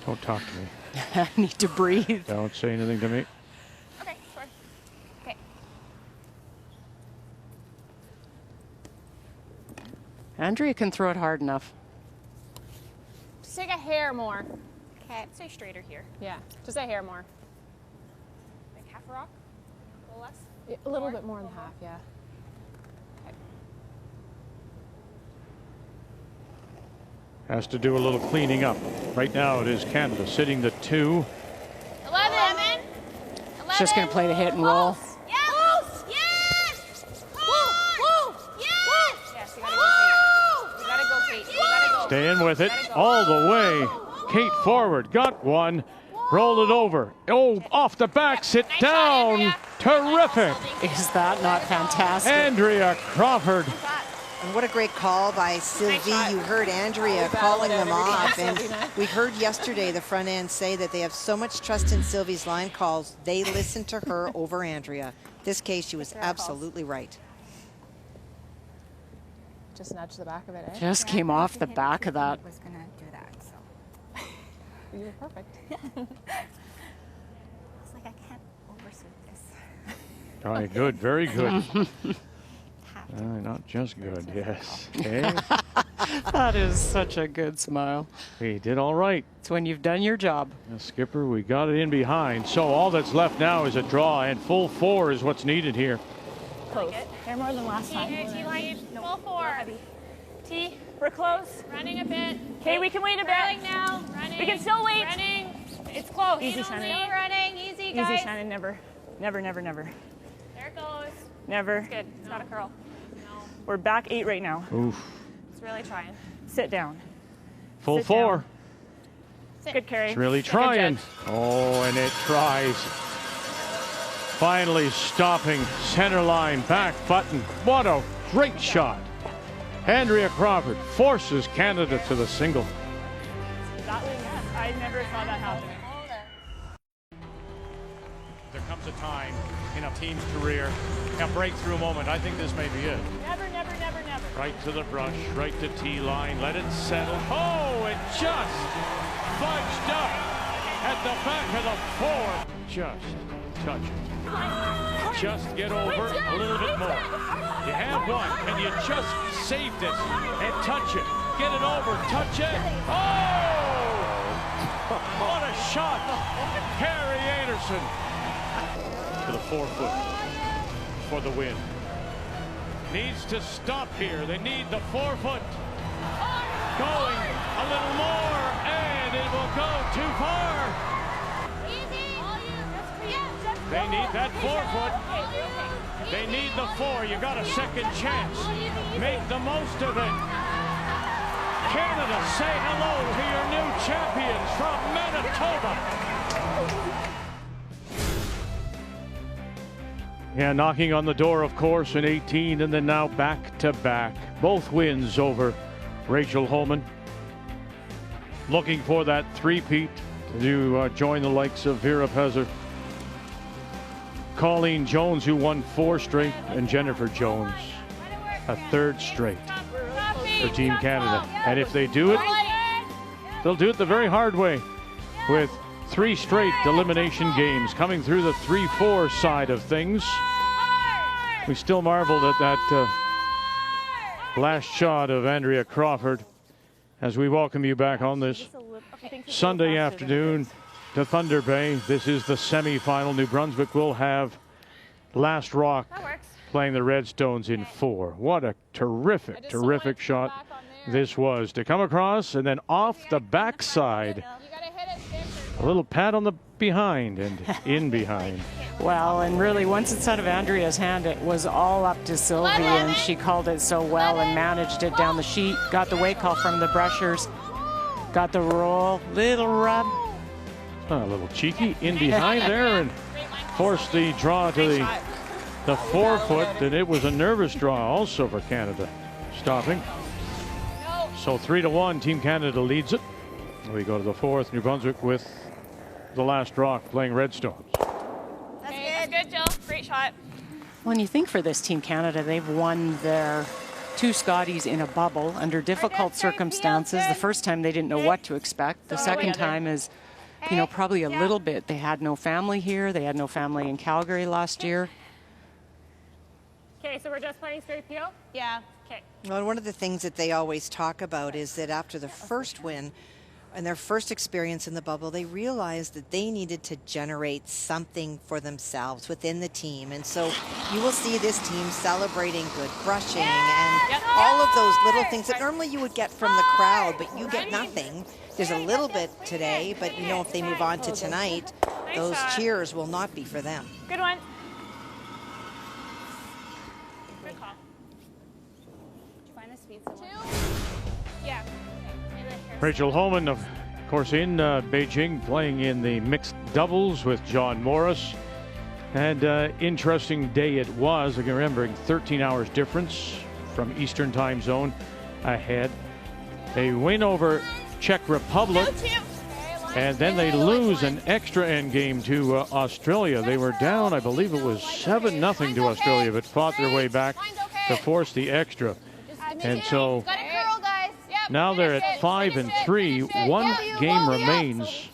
Don't talk to me. I need to breathe. Don't say anything to me. Okay, score. Okay. Andrea can throw it hard enough. Just take a hair more. Okay. Stay straighter here. Yeah, just a hair more. Like half a rock. A little less. A little bit more than half, yeah. Has to do a little cleaning up. Right now it is Canada sitting the 2. 11. It's just going to play the hit and roll. Yes! Yes! Woo! Yes! Yes, you gotta go, Kate. You gotta go. Staying with it all the way. Kate forward, got one. Roll it over. Oh, off the back, sit down. Terrific. Is that not fantastic? Andrea Crawford. And what a great call by Sylvie. You heard Andrea calling them off. And we heard yesterday the front end say that they have so much trust in Sylvie's line calls, they listen to her over Andrea. This case, she was absolutely right. Just nudge the back of it, eh? Just came off the back of that. was gonna do that, so. You were perfect. It's like I can't overshoot this. All right, good, very good. Not just good, yes. Okay. That is such a good smile. We did all right. It's when you've done your job. Skipper, we got it in behind. So all that's left now is a draw, and full 4 is what's needed here. Close. They're more than last time. T line. Full 4. T. We're close. Running a bit. Okay, we can wait a bit. Running now. Running. We can still wait. Running. It's close. Easy, Shannon. Still running. Easy, guys. Easy, Shannon. Never. Never, never, never. There it goes. Never. Good. It's not a curl. We're back 8 right now. Oof. It's really trying. Sit down. Full Sit 4. down. Good carry. It's really Good trying. judge. Oh, and it tries. Finally stopping center line back button. What a great shot. Andrea Crawford forces Canada to the single. That was, I never saw that happen. There comes a time in a team's career, a breakthrough moment. I think this may be it. Never, never, never, never. Right to the brush, right to T-line, let it settle. Oh, it just fudged up at the back of the 4. Just touch it. Just get over a little bit more. You have one. Can you just save this and touch it? Get it over, touch it. Oh! What a shot. Carrie Einarson to the 4-foot for the win. Needs to stop here. They need the 4-foot. Going a little more, and it will go too far. They need that 4-foot. They need the 4. You got a second chance. Make the most of it. Canada, say hello to your new champions from Manitoba. Yeah, knocking on the door, of course, in 18, and then now back-to-back. Both wins over Rachel Holman. Looking for that three-peat to join the likes of Vera Pezer, Colleen Jones, who won 4 straight, and Jennifer Jones, a 3rd straight for Team Canada. And if they do it, they'll do it the very hard way, with 3 straight elimination games coming through the 3-4 side of things. We still marveled at that last shot of Andrea Crawford as we welcome you back on this Sunday afternoon to Thunder Bay. This is the semifinal. New Brunswick will have Last Rock playing the Redstones in 4. What a terrific, terrific shot this was to come across and then off the backside. A little pat on the behind and in behind. Well, and really, once it's out of Andrea's hand, it was all up to Sylvie, and she called it so well and managed it down the sheet. Got the wake call from the brushers. Got the roll. Little rub. A little cheeky in behind there and forced the draw to the 4-foot, and it was a nervous draw also for Canada. Stopping. So 3-1, Team Canada leads it. We go to the 4th. New Brunswick with the Last Rock playing Redstones. That's good, Jill. Great shot. Well, and you think for this Team Canada, they've won their 2 Scotties in a bubble under difficult circumstances. The first time they didn't know what to expect. The second time is, you know, probably a little bit. They had no family here. They had no family in Calgary last year. Okay, so we're just playing straight peel? Yeah. Okay. Well, one of the things that they always talk about is that after the first win and their first experience in the bubble, they realized that they needed to generate something for themselves within the team. And so you will see this team celebrating good brushing and all of those little things that normally you would get from the crowd, but you get nothing. There's a little bit today, but you know if they move on to tonight, those cheers will not be for them. Good one. Good call. Did you find a speed somewhere? 2? Yeah. Rachel Holman, of course, in Beijing, playing in the mixed doubles with John Morris. And interesting day it was. Again, remembering 13 hours difference from Eastern time zone ahead. They win over Czech Republic, and then they lose an extra end game to Australia. They were down, I believe it was 7-0 to Australia, but fought their way back to force the extra. And so now they're at 5-3. 1 game remains,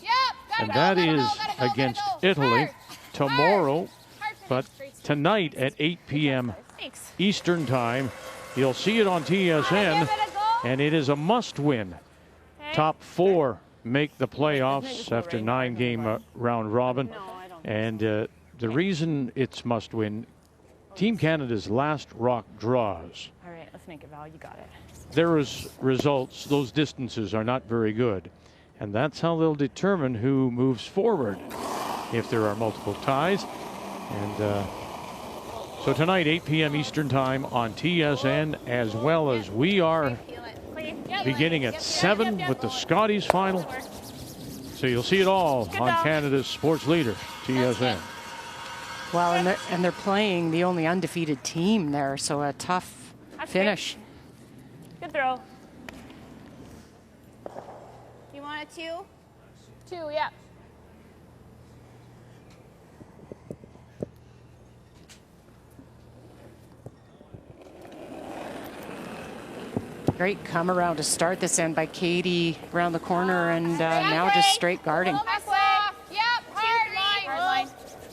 and that is against Italy tomorrow. But tonight at 8 p.m. Eastern time, you'll see it on TSN, and it is a must-win. Top 4 make the playoffs after 9-game round robin. And the reason it's must-win, Team Canada's Last Rock draws. All right, let's make it, Val. You got it. Their results, those distances are not very good. And that's how they'll determine who moves forward if there are multiple ties. And so tonight, 8 p.m. Eastern time on TSN, as well as we are beginning at 7 with the Scotties final. So you'll see it all on Canada's sports leader, TSN. Well, and they're playing the only undefeated team there, so a tough finish. Good throw. You want a 2? 2, yeah. Great come around to start this end by Katie around the corner, and now just straight guarding.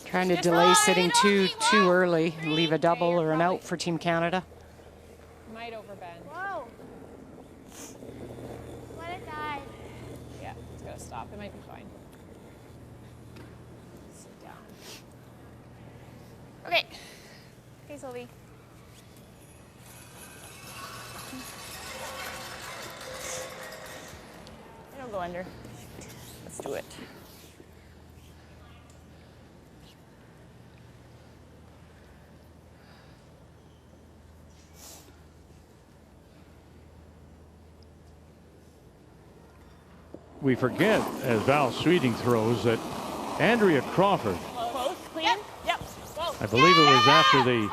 Trying to delay sitting too early, leave a double or an out for Team Canada. Might overbend. Whoa. Let it die. Yeah, it's gonna stop. It might be fine. Sit down. Okay. Okay, Sylvie. It'll go under. Let's do it. we forget, as Val Sweeting throws, that Andrea Crawford, Close, clean. Yep. I believe it was after the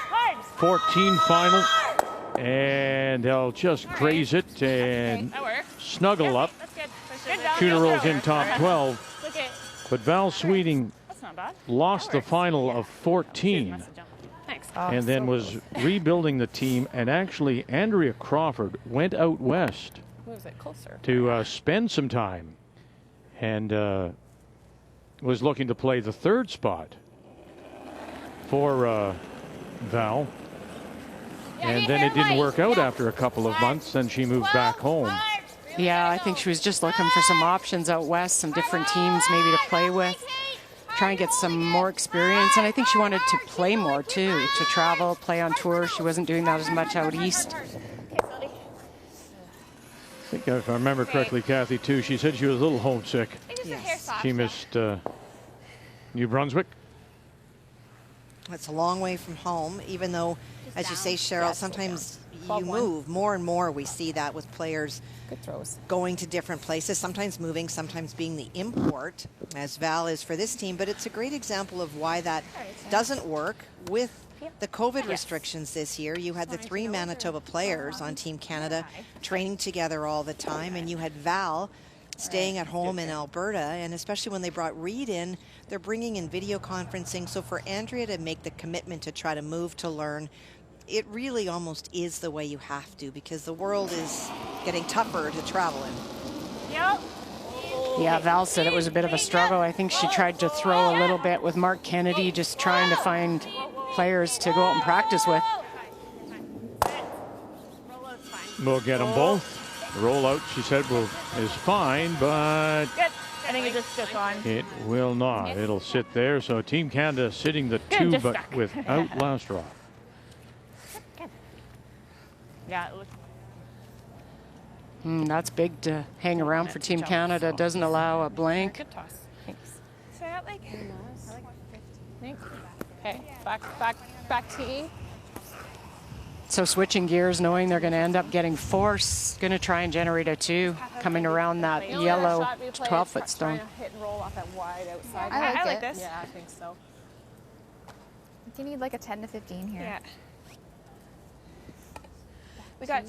Hard. 14 final, and they'll just graze it and That works. snuggle up. That's good. Good job. Shooter rolls in top 12, Okay. but Val Sweeting That's not bad. lost the final of 14 Thanks. and then was rebuilding the team, and actually Andrea Crawford went out west Moves it closer. to spend some time and was looking to play the third spot for Val. And then it didn't work out after a couple of months, and she moved back home. Yeah, I think she was just looking for some options out west, some different teams maybe to play with, try and get some more experience. And I think she wanted to play more too, to travel, play on tour. She wasn't doing that as much out east. I think if I remember correctly, Kathy, too, she said she was a little homesick. Yes. She missed New Brunswick. It's a long way from home, even though, as you say, Cheryl, sometimes you move. More and more we see that with players going to different places, sometimes moving, sometimes being the import, as Val is for this team. But it's a great example of why that doesn't work with the COVID restrictions this year. You had the 3 Manitoba players on Team Canada training together all the time, and you had Val staying at home in Alberta, and especially when they brought Reed in, they're bringing in video conferencing. So for Andrea to make the commitment to try to move to learn, it really almost is the way you have to, because the world is getting tougher to travel in. Yep. Yeah, Val said it was a bit of a struggle. I think she tried to throw a little bit with Mark Kennedy, just trying to find players to go out and practice with. We'll get them both. The rollout, she said, is fine, but Good. I think it just stuck on. it will not. It'll sit there. So Team Canada sitting the Good, 2, just but stuck. without last draw. Yeah, it looks That's big to hang around for Team Canada. Doesn't allow a blank. good toss. Thanks. So I like. Thanks. Okay, back tee. So switching gears, knowing they're going to end up getting 4, going to try and generate a 2, coming around that yellow 12-foot stone. Hit and roll off that wide outside. I like it. this. Yeah, I think so. You need like a 10 to 15 here. Yeah. We got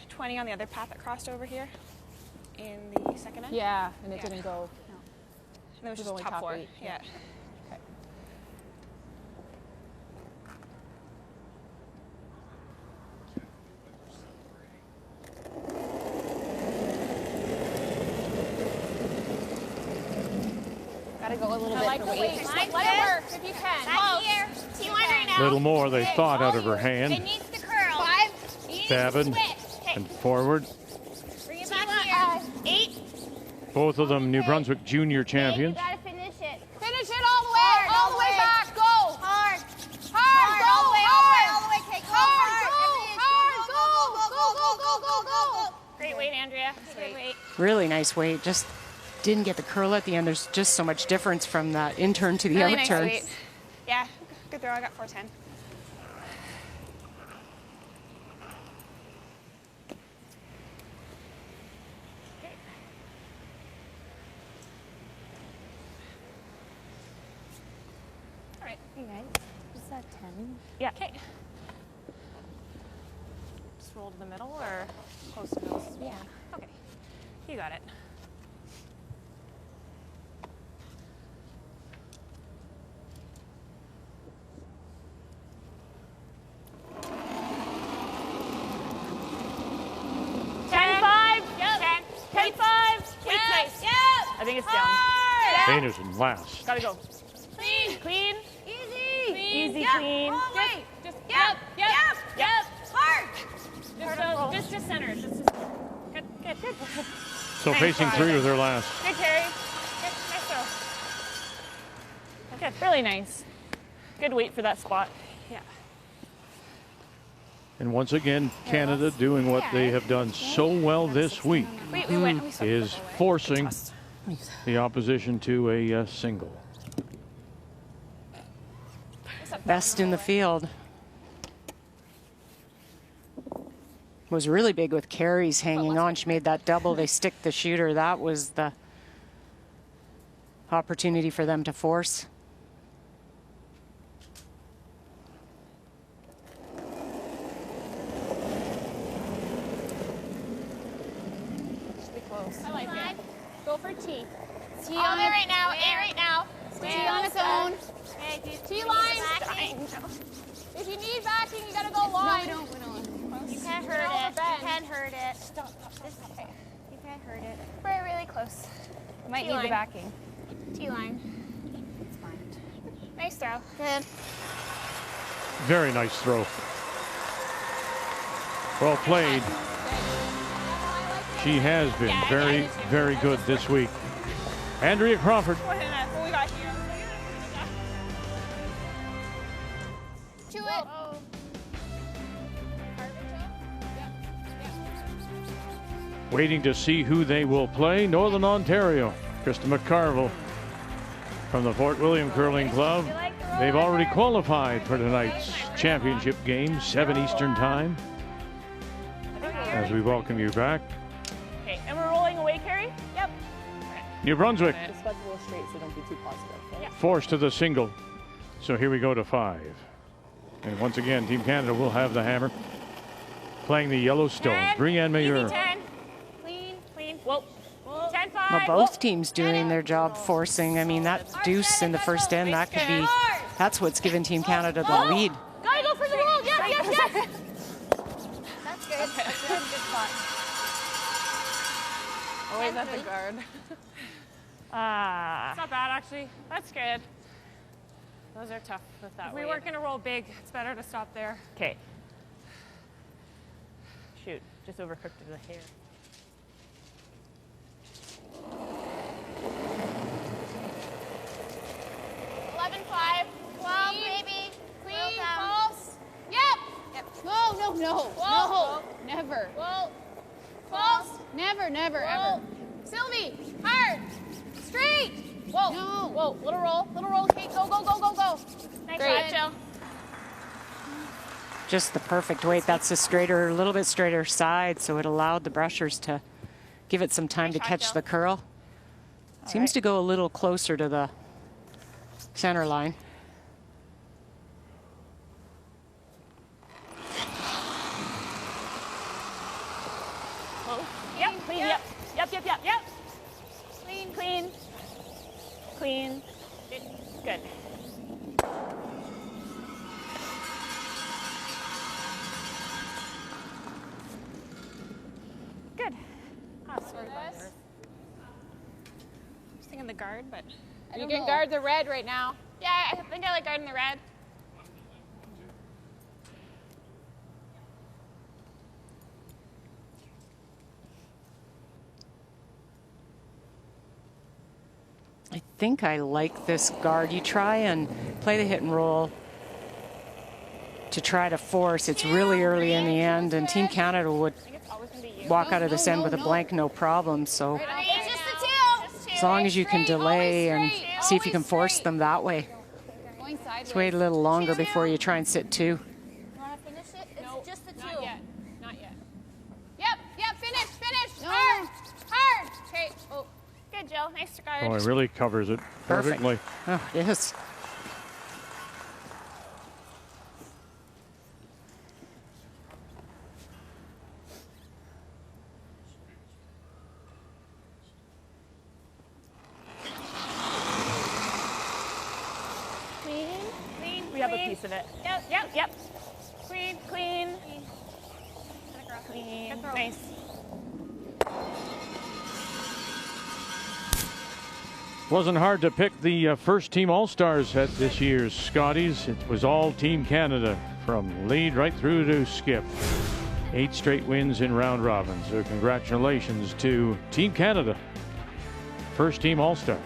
20 on the other path that crossed over here in the second end. Yeah, and it didn't go. And it was It was just only top top 4. 8. Yeah. Okay. Gotta go a little I bit like for the weight. weight. Let it work if you can. Back here. Team wondering now. Little more they thought out of her It hand. needs to curl. 5. You need to Stabbing switch. and forward. Bring it back here. 8. Both of them New Brunswick junior You champions. gotta finish it. Finish it all the way, all the way back. Go. Hard. Hard. All the way, Hard. all the way. Take Hard. Go. Great weight, Andrea. Great weight. Really nice weight. Just didn't get the curl at the end. There's just so much difference from that in turn to the Really out nice turn. weight. Yeah, good throw. I got 410. All right. Hey guys, is that 10? Yeah. Okay. Just roll to the middle or close to middle? Yeah. Okay. You got it. I think it's down. Einarson last. Gotta go. Clean. Clean. Easy. Easy, Yep. clean. Oh, wait. Just Yep. Hard. Just center. Good. So facing 3 with her last. Good carry. Good. Nice throw. Good. Really nice. Good weight for that spot. Yeah. And once again, Canada doing what they have done so well this week We went. We swept is the whole way. forcing the opposition to a single. Best in the field. was really big with carries hanging on. She made that double. They stick the shooter. That was the opportunity for them to force. I like it. Go for T. T on it right now. A right now. Stay T on its own. T line. If you need backing, you gotta go line. No, we don't. You can't hurt it. You can't hurt it. Stop. Okay. You can't hurt it. We're really close. You might need the backing. T line. It's fine. Nice throw. Good. Very nice throw. Well played. She has been very, very good this week. Andrea Crawford. What we got here? To it. Waiting to see who they will play. Northern Ontario. Krista McCarville from the Fort William Curling Club. They've already qualified for tonight's championship game, 7 Eastern Time. As we welcome you back. Okay, and we're rolling away, Carrie? Yep. New Brunswick Just let it roll straight, so don't be too positive. Okay? forced to the single. So here we go to 5. And once again, Team Canada will have the hammer. Playing the Yellowstone. Brianne Mayer. 10. Clean. Whoa. 10-5. Well, both teams doing their job forcing. I mean, that deuce in the first end, that could be, that's what's given Team Canada the lead. Gotta go for the roll. Yes. That's good. Okay. That's good. Good spot. Always at the guard. It's not bad, actually. That's good. Those are tough with that. If we weren't gonna roll big, it's better to stop there. Okay. Shoot, just overcooked the hair. 11-5. 12, maybe. Clean. Well False. Yep. No. Never. Whoa. False. Never, ever. Sylvie. Hard. Straight. Whoa. No. Whoa. Little roll. Kate, go. Nice Great. shot, Jill. Just the perfect weight. That's a straighter, a little bit straighter side, so it allowed the brushers to give it some time to catch the curl. Seems to go a little closer to the center line. Yep. Clean. Yep. Clean. Good. Good. Oh, sorry about yours. Just thinking the guard, but you can guard the red right now. Yeah, I think I like guarding the red. I think I like this guard. You try and play the hit and roll to try to force. It's really early in the end, and Team Canada would walk out of this end with a blank, no problem. So as long as you can delay and see if you can force them that way. Just wait a little longer before you try and sit 2. You want to finish it? It's just the 2. Not yet. Yep, finish. No. Hard. Okay. Oh, good, Jill. Nice guard. Oh, it really covers it perfectly. Oh, it is. We have a piece of it. Yep. Clean. Nice. Wasn't hard to pick the first team All-Stars at this year's Scotties. It was all Team Canada from lead right through to skip. 8 straight wins in round robin. So congratulations to Team Canada. First team All-Stars.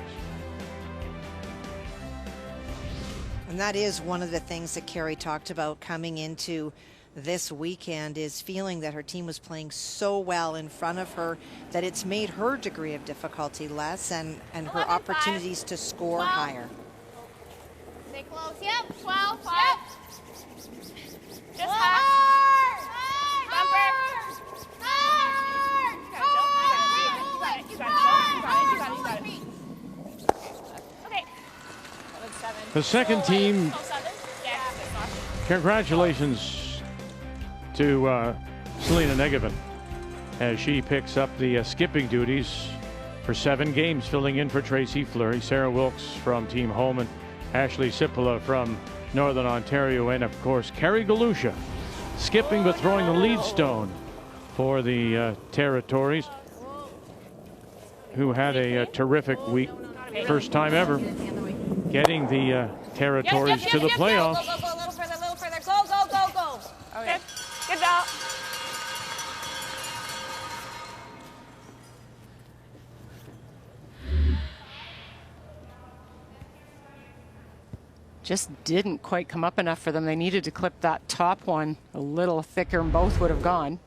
And that is one of the things that Carrie talked about coming into this weekend, is feeling that her team was playing so well in front of her that it's made her degree of difficulty less and her opportunities to score 12. higher. Stay close. Yep. 12. 5. Just hard. Jumper. The second team, congratulations to Selena Negevin as she picks up the skipping duties for 7 games, filling in for Tracy Fleury. Sarah Wilkes from Team Holman, Ashley Sipola from Northern Ontario, and of course Carrie Galusha skipping but throwing the lead stone for the Territories, who had a terrific week. First time ever getting the Territories to the playoffs. Go, a little further, Go, go, go, go. Okay. Good job. Just didn't quite come up enough for them. They needed to clip that top one a little thicker and both would have gone.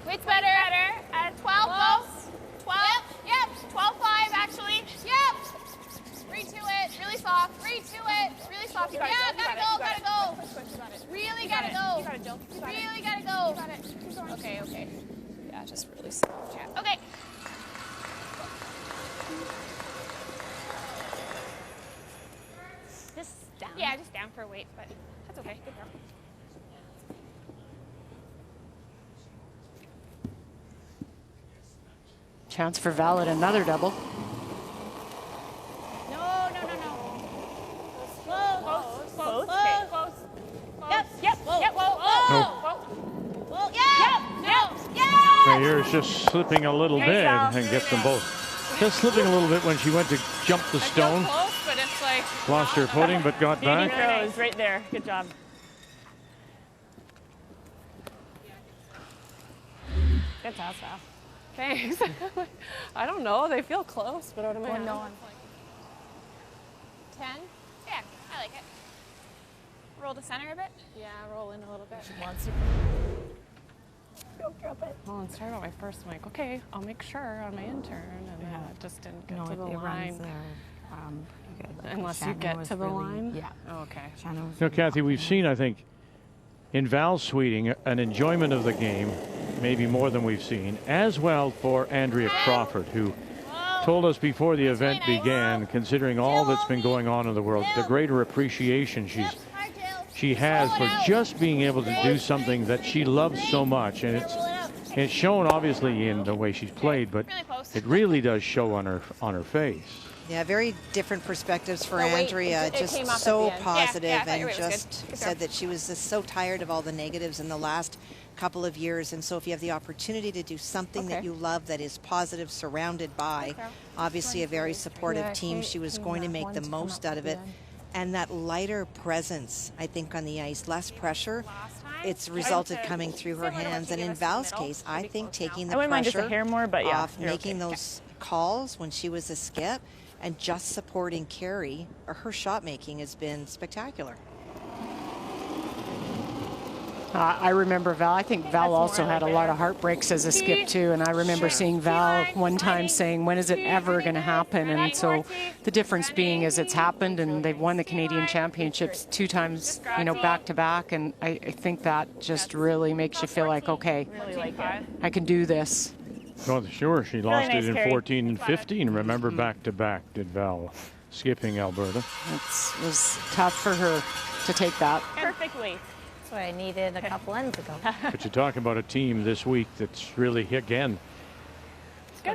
Weight's better. 12, go. 12. Yep. 12.5 actually. Yep. Breathe to it. Really soft. Breathe to it. Really soft. Yeah, gotta go. Really gotta go. You got it, Jill. Really gotta go. You got it. Okay. Yeah, just really soft. Yeah. Okay. Just down. Yeah, just down for weight, but that's okay. Good girl. Chance for Val at another double. No. Close. Yep. Whoa. Right here is just slipping a little bit and gets them both. Just slipping a little bit when she went to jump the stone. Close, but it's like Lost her footing, but got back. Throws right there. Good job. Good toss, Val. Thanks. I don't know. They feel close, but what am I? No. 10? Yeah, I like it. Roll to center a bit? Yeah, roll in a little bit. She wants to. Go drop it. Well, and started on my first, I'm like, okay, I'll make sure on my intern, and then it just didn't get to the line. Unless you get to the line? Yeah. Oh, okay. Kathy, we've seen, I think, in Val Sweeting, an enjoyment of the game, maybe more than we've seen, as well for Andrea Crawford, who told us before the event began, considering all that's been going on in the world, the greater appreciation she has for just being able to do something that she loves so much. And it's shown obviously in the way she's played, but it really does show on her face. Yeah, very different perspectives for Andrea. Just so positive, and just said that she was just so tired of all the negatives in the last couple of years. And so if you have the opportunity to do something that you love, that is positive, surrounded by obviously a very supportive team, she was going to make the most out of it. And that lighter presence, I think, on the ice, less pressure, it's resulted coming through her hands. And in Val's case, I think taking the pressure off, making those calls when she was a skip, and just supporting Carrie, her shot making has been spectacular. I remember Val. I think Val also had a lot of heartbreaks as a skip too, and I remember seeing Val one time saying, when is it ever going to happen? And so the difference being is it's happened, and they've won the Canadian Championships 2 times, back to back, and I think that just really makes you feel like, okay, I can do this. Well, sure, she lost it in 14 and 15. Remember, back to back did Val, skipping Alberta. It was tough for her to take that. Perfectly. That's what I needed a couple ends ago. But you're talking about a team this week that's really, again,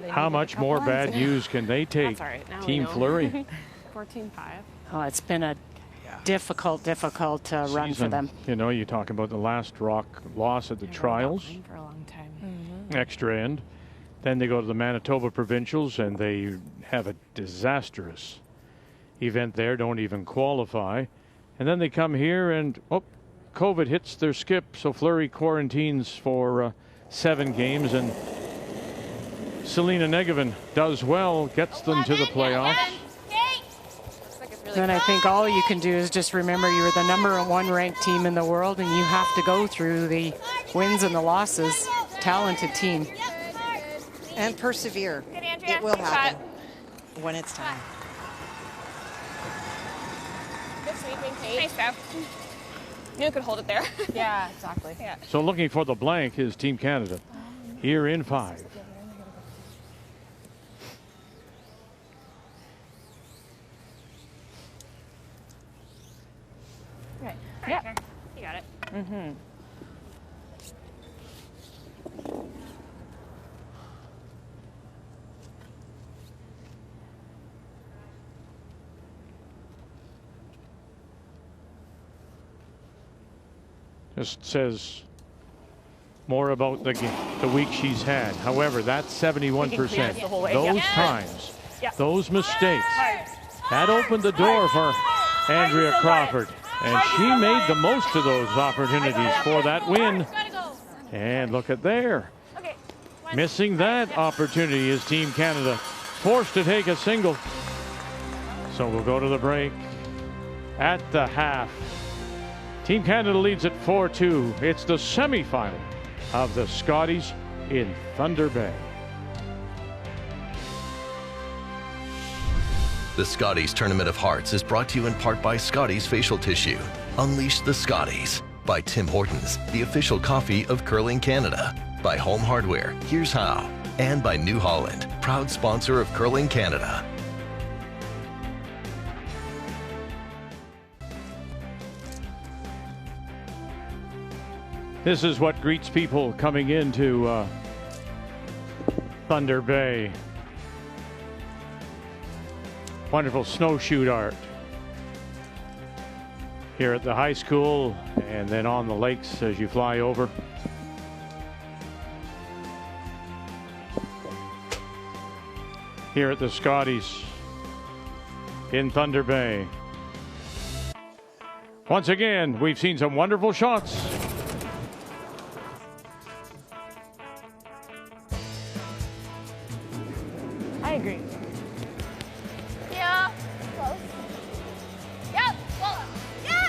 how much more bad news can they take? Team Fleury. 14-5. Oh, it's been a difficult run for them. You talk about the last loss at the trials. For a long time. Extra end. Then they go to the Manitoba Provincials and they have a disastrous event there, don't even qualify. And then they come here and, COVID hits their skip, so Fleury quarantines for 7 games, and Selena Negevin does well, gets them to the playoffs. Then I think all you can do is just remember you were the #1 ranked team in the world, and you have to go through the wins and the losses. Talented team. And persevere. It will happen when it's time. Good sweeping, Kate. Nice stuff. You could hold it there. Yeah, exactly. So looking for the blank is Team Canada. here in 5. Okay. Yep. You got it. Mm-hmm. Just says more about the week she's had. However, that's 71%. Those times, those mistakes, that opened the door for Andrea Crawford. And she made the most of those opportunities for that win. And look at there. Missing that opportunity is Team Canada forced to take a single. So we'll go to the break at the half. Team Canada leads at 4-2. It's the semifinal of the Scotties in Thunder Bay. The Scotties Tournament of Hearts is brought to you in part by Scotties Facial Tissue. Unleash the Scotties. By Tim Hortons, the official coffee of Curling Canada. By Home Hardware, here's how. And by New Holland, proud sponsor of Curling Canada. This is what greets people coming into Thunder Bay. Wonderful snowshoe art here at the high school and then on the lakes as you fly over. Here at the Scotties in Thunder Bay. Once again, we've seen some wonderful shots. I agree. Yeah. Close. Yep. Well, yeah.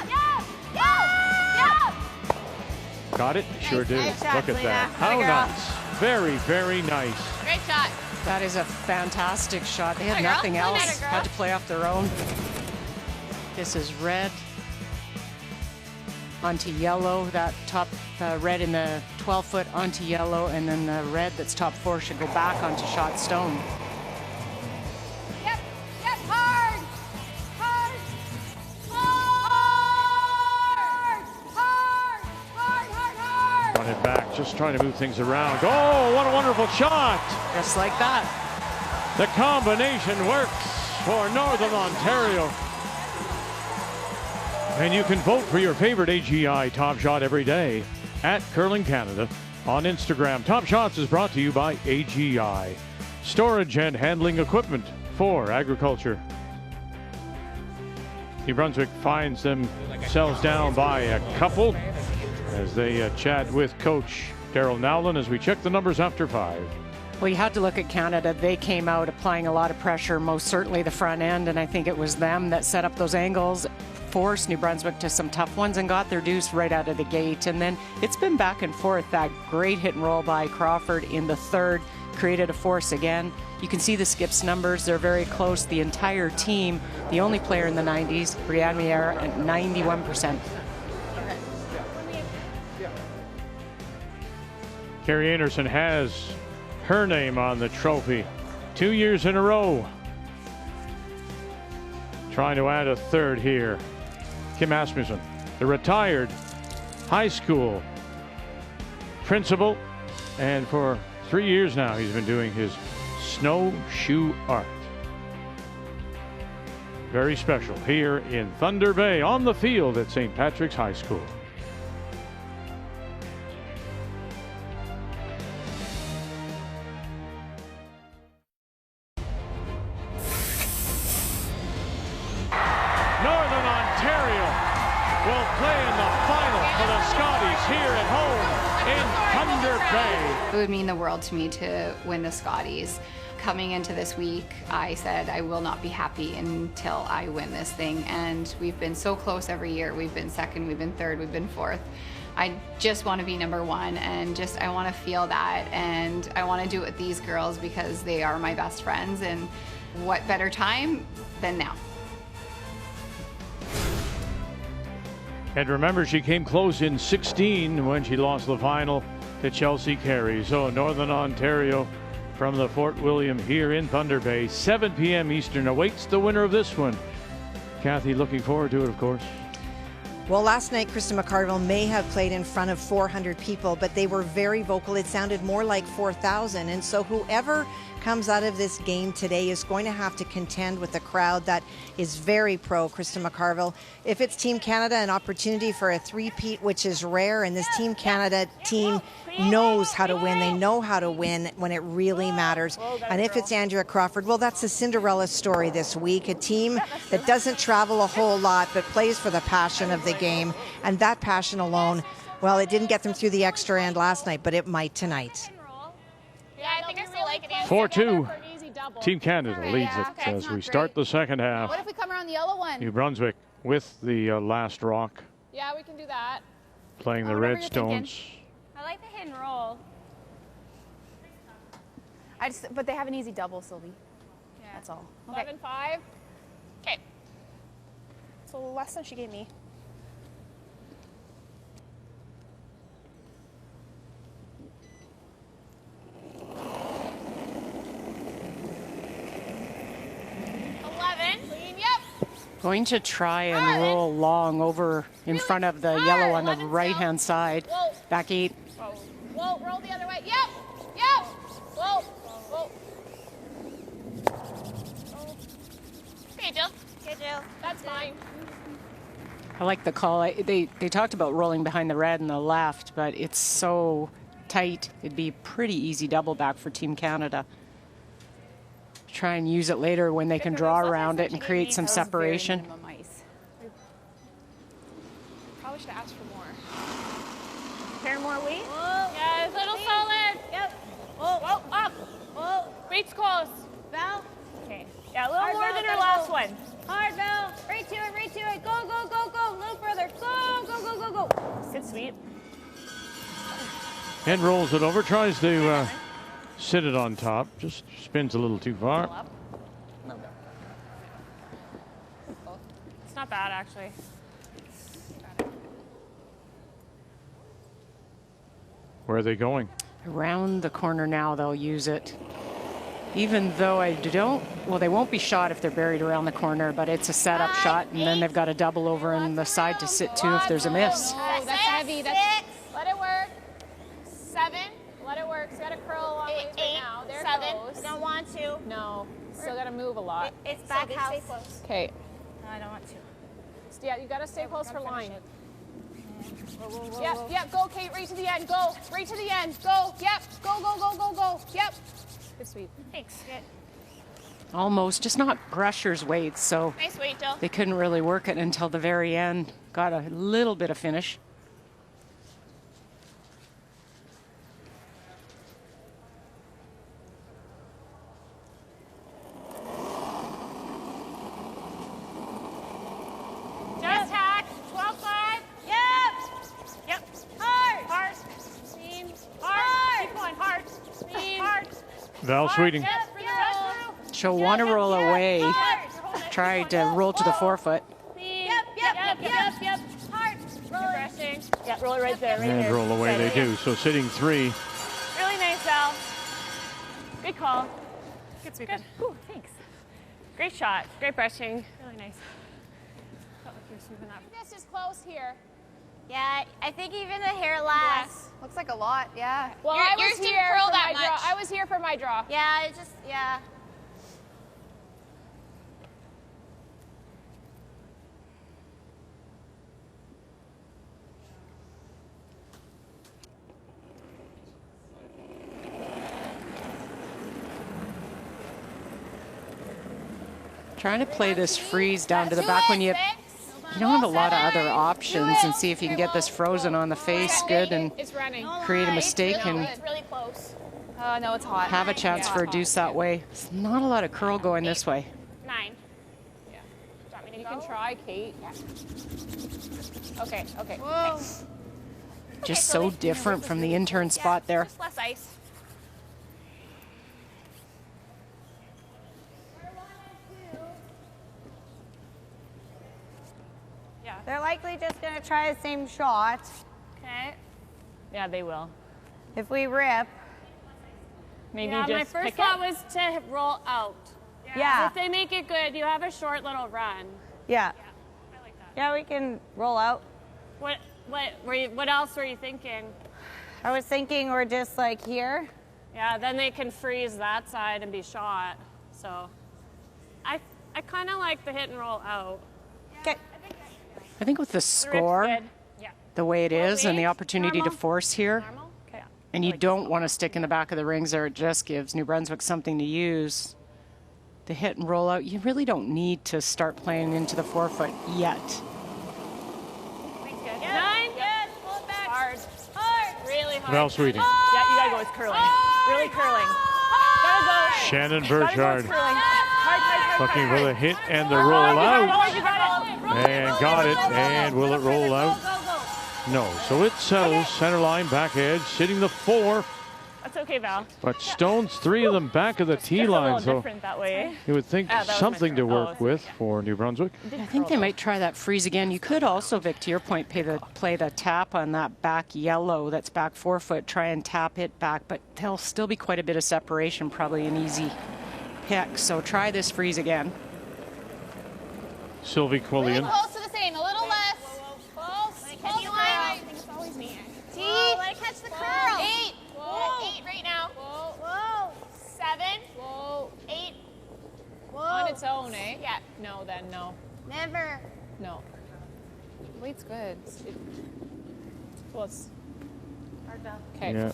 Got it? Sure did. Nice shot, Look at Lena. that. Way How to go. nice. Very, very nice. Great shot. That is a fantastic shot. They had Hi, girl. nothing Way else. better, girl. Had to play off their own. This is red onto yellow. That top red in the 12-foot onto yellow, and then the red that's top 4 should go back onto shot stone. Yep. Hard. Run it back. Just trying to move things around. Oh, what a wonderful shot. Just like that. The combination works for Northern Ontario. And you can vote for your favorite AGI Top Shot every day at Curling Canada on Instagram. Top Shots is brought to you by AGI, storage and handling equipment for agriculture. New Brunswick finds themselves down by a couple as they chat with Coach Daryl Nowlin as we check the numbers after 5. Well, you had to look at Canada. They came out applying a lot of pressure, most certainly the front end, and I think it was them that set up those angles, forced New Brunswick to some tough ones, and got their deuce right out of the gate. And then it's been back and forth. That great hit and roll by Crawford in the third created a force again. You can see the skips numbers. They're very close. The entire team, the only player in the 90s, Brianne Mier at 91%. Carrie Einarson has her name on the trophy 2 years in a row. Trying to add a third here. Kim Asmussen, the retired high school principal, and for 3 years now he's been doing his snowshoe art. Very special here in Thunder Bay on the field at St. Patrick's High School. Northern Ontario will play in the final for the Scotties here at home in Thunder Bay. It would mean the world to me to win the Scotties. Coming into this week, I said I will not be happy until I win this thing, and we've been so close every year. We've been second, we've been third, we've been fourth. I just want to be number one, and I want to feel that, and I want to do it with these girls because they are my best friends, and what better time than now? And remember, she came close in 16 when she lost the final to Chelsea Carey. So Northern Ontario from the Fort William here in Thunder Bay. 7 p.m. Eastern awaits the winner of this one. Kathy, looking forward to it, of course. Well, last night, Krista McCarville may have played in front of 400 people, but they were very vocal. It sounded more like 4,000. And so whoever comes out of this game today is going to have to contend with a crowd that is very pro Krista McCarville. If it's Team Canada, an opportunity for a three-peat, which is rare, and this Team Canada team knows how to win. They know how to win when it really matters. And if it's Andrea Crawford, well, that's a Cinderella story this week. A team that doesn't travel a whole lot, but plays for the passion of the game. And that passion alone, well, it didn't get them through the extra end last night, but it might tonight. Yeah, I think I still like it. 4-2. Team Canada leads it as we start the second half. What if we come around the yellow one? New Brunswick with the last rock. Yeah, we can do that. Playing the Redstones. I like the hit and roll. But they have an easy double, Sylvie. Yeah. That's all. 11-5. Okay. So less than she gave me. Going to try and roll long over in front of the yellow on the right-hand side. Back 8. Whoa, roll the other way. Yep, yep. Whoa, whoa. Okay, Jill. Okay, Jill. That's fine. I like the call. They talked about rolling behind the red and the left, but it's so tight. It'd be pretty easy double back for Team Canada. Try and use it later when they can draw around it and create some separation. Probably should ask for more. Pair more weight? Yeah, a little solid. Yep. Whoa, up. Whoa. Weight's close. Val. Okay. Yeah, a little more than her last one. Hard, Val. Right to it, right to it. Go, go, go, go. A little further. Go, go, go, go, go. Good sweep. And rolls it over, tries to sit it on top, just spins a little too far. It's not bad, actually. Where are they going? Around the corner now, they'll use it. Even though they won't be shot if they're buried around the corner, but it's a setup shot, and then they've got a double over on the side to sit too if there's a miss. Oh, that's heavy. That's, let it work. 7. Let it work. It's got to curl a long ways right now. There 7. it goes. I don't want to. No. Still got to move a lot. It's back house. Stay close. Okay. No, I don't want to. Yeah, you got to stay close for line. Whoa, Yep, yep. Go, Kate. Right to the end. Go. Right to the end. Go. Yep. Go, go, go, go, go. Yep. Good sweep. Thanks. Good. Almost, just not Brusher's weight, so Nice weight, Jill. they couldn't really work it until the very end. Got a little bit of finish. Just hack. 12-5. Yep. Yep. Hard. Hard. Clean. Hard. Keep going. Hard. Clean. Hard. Val Sweeting. Yes, bring it through. She'll want to roll away. Hard. Tried to roll to the forefoot. Clean. Yep, yep, yep, yep. Hard. Roll You're it. brushing. Yeah, roll it right there. Right And there. roll away they do. So sitting 3. Really nice, Val. Good call. Good sweep. Good. Ooh, thanks. Great shot. Great brushing. Really nice. Felt like you were sweeping up. This is close here. Yeah, I think even the hair lasts. Looks like a lot, yeah. Well, Yours I was didn't here curl for that my draw. much. I was here for my draw. Yeah, it just, yeah. Trying to play this freeze down to the back when you don't have a lot of other options, and see if you can get this frozen on the face good and It's running. create a mistake and It's really close. No, it's hot. have a chance for a deuce that way. There's not a lot of curl going this way. 9. Yeah. Want me to you can try, Kate. Yeah. Okay, okay. Whoa. Just so different from the intern spot there. Just less ice. Yeah. They're likely just going to try the same shot. Okay. Yeah, they will. If we rip, maybe Yeah, just my first pick thought it. was to roll out. Yeah. If they make it good, you have a short little run. yeah. I like that. Yeah, we can roll out. What else were you thinking? I was thinking we're just like here. Yeah, then they can freeze that side and be shot. So I kind of like the hit and roll out. Okay. I think with the score, Good. Yeah. the way it is, and the weight, opportunity to normal. force here, Normal? Okay. and you don't want to stick in the back of the rings there, it just gives New Brunswick something to use. The hit and roll out, you really don't need to start playing into the 4 foot yet. Good. 9. Good. Pull it back. Hard. Really hard. Val Sweeting. Yeah, you gotta go with curling. Really curling. Gotta go. Shannon Gotta go Burchard with curling. Hard. looking for the hit and the roll out. And got it. And will it roll out? No. So it settles center line back edge, sitting the 4. That's okay, Val. But Stones, 3 of them back of the tee Just a line. little So different that way. you would think that was my something to turn. work with for New Brunswick. I think they might try that freeze again. You could also, Vic, to your point, play the tap on that back yellow that's back 4 foot, try and tap it back, but there'll still be quite a bit of separation, probably an easy pick. So try this freeze again. Sylvie Quillian. Close to the same, a little less. Close. Close line. It's always me. T. Let it catch the curl. 8. Whoa. 8 right now. Whoa. 7. Whoa. 8. Whoa. On its own, eh? Yeah. No, then no. Never. No. Weight's good. Well, it's okay. Yeah.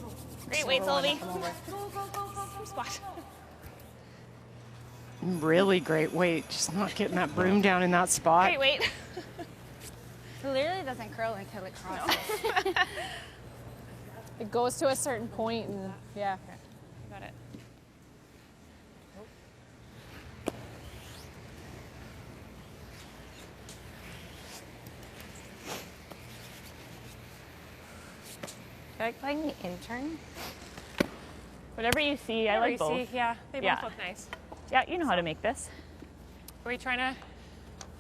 Great weight, Sylvie. Spot. Really great weight, just not getting that broom down in that spot. Great weight. It literally doesn't curl until it crosses. It goes to a certain point, and yeah. Got it. I like playing the intern. Whatever you see, I like both. Yeah, they Yeah. both look nice. Yeah, you know how to make this. Are we trying to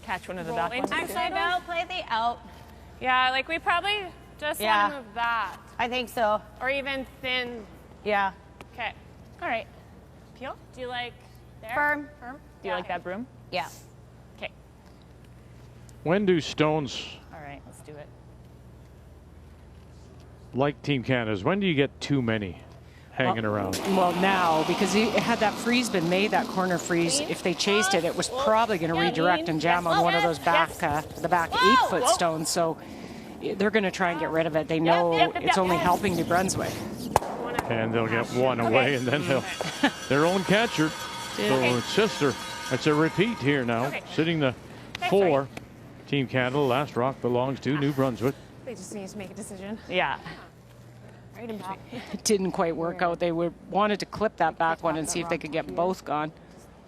Catch one of the roll back ones. into Actually, Val, play the out. Yeah, like we probably just Yeah. want to move that. I think so. Or even thin. Yeah. Okay. All right. Peel. Do you like there? Firm. Firm? Do you like that broom? Yeah. Okay. When do Stones, All right, let's do it. like Team Canada's, when do you get too many hanging around? Well, now, because had that freeze been made, that corner freeze, if they chased it, it was probably going to redirect and jam on one of those back, the back 8 foot stones. So they're going to try and get rid of it. They know it's only helping New Brunswick. And they'll get one away, and then they'll their own catcher. So sister, it's a repeat here now. Sitting the 4. Team Canada, last rock belongs to New Brunswick. They just need to make a decision. Yeah. Right in between. It didn't quite work out. They wanted to clip that back one and see if they could get both gone.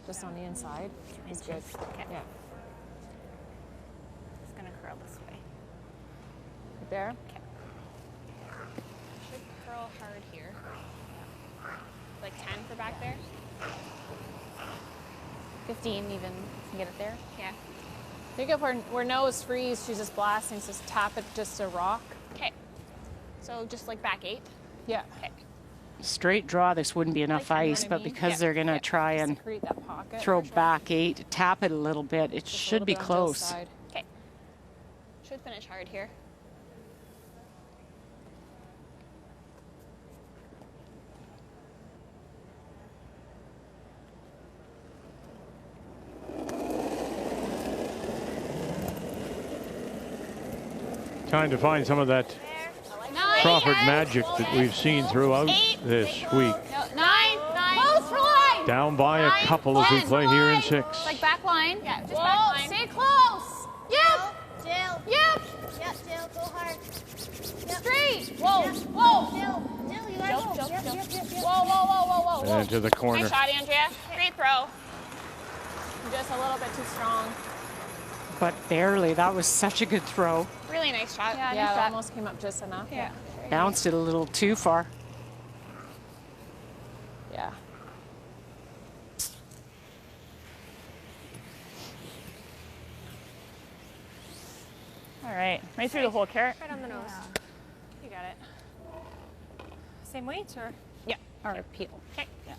Just on the inside. It's good. Yeah. It's going to curl this way. Right there. Okay. Should curl hard here. Like 10 for back there. 15 even. Can get it there? Yeah. I think if we're nose freeze, she's just blasting, so just tap it just a rock. Okay. So just like back 8? Yeah. Okay. Straight draw, this wouldn't be enough ice, but because they're going to try and Create that pocket. throw back 8, tap it a little bit, it Just a should little be bit on Jill's close. side. Okay. Should finish hard here. Time to find some of that Crawford magic that we've seen throughout this week. No, 9. Close for line. Down by a couple as we play here in 6. Like back line. Yeah, just back line. Stay close. Yep. Jill. Yep. Yep, Jill, go hard. Yep. Straight. Whoa. Yep. Whoa. Jill, you gotta go. Yep. Whoa. And into the corner. Nice shot, Andrea. Great throw. Just a little bit too strong. But barely, that was such a good throw. Really nice shot. Yeah, it almost came up just enough. Yeah. Bounced it a little too far. Yeah. All right. Right through the hole, Carrot. Right on the nose. You got it. Same weight or? Yeah, or peel. Okay. Yeah.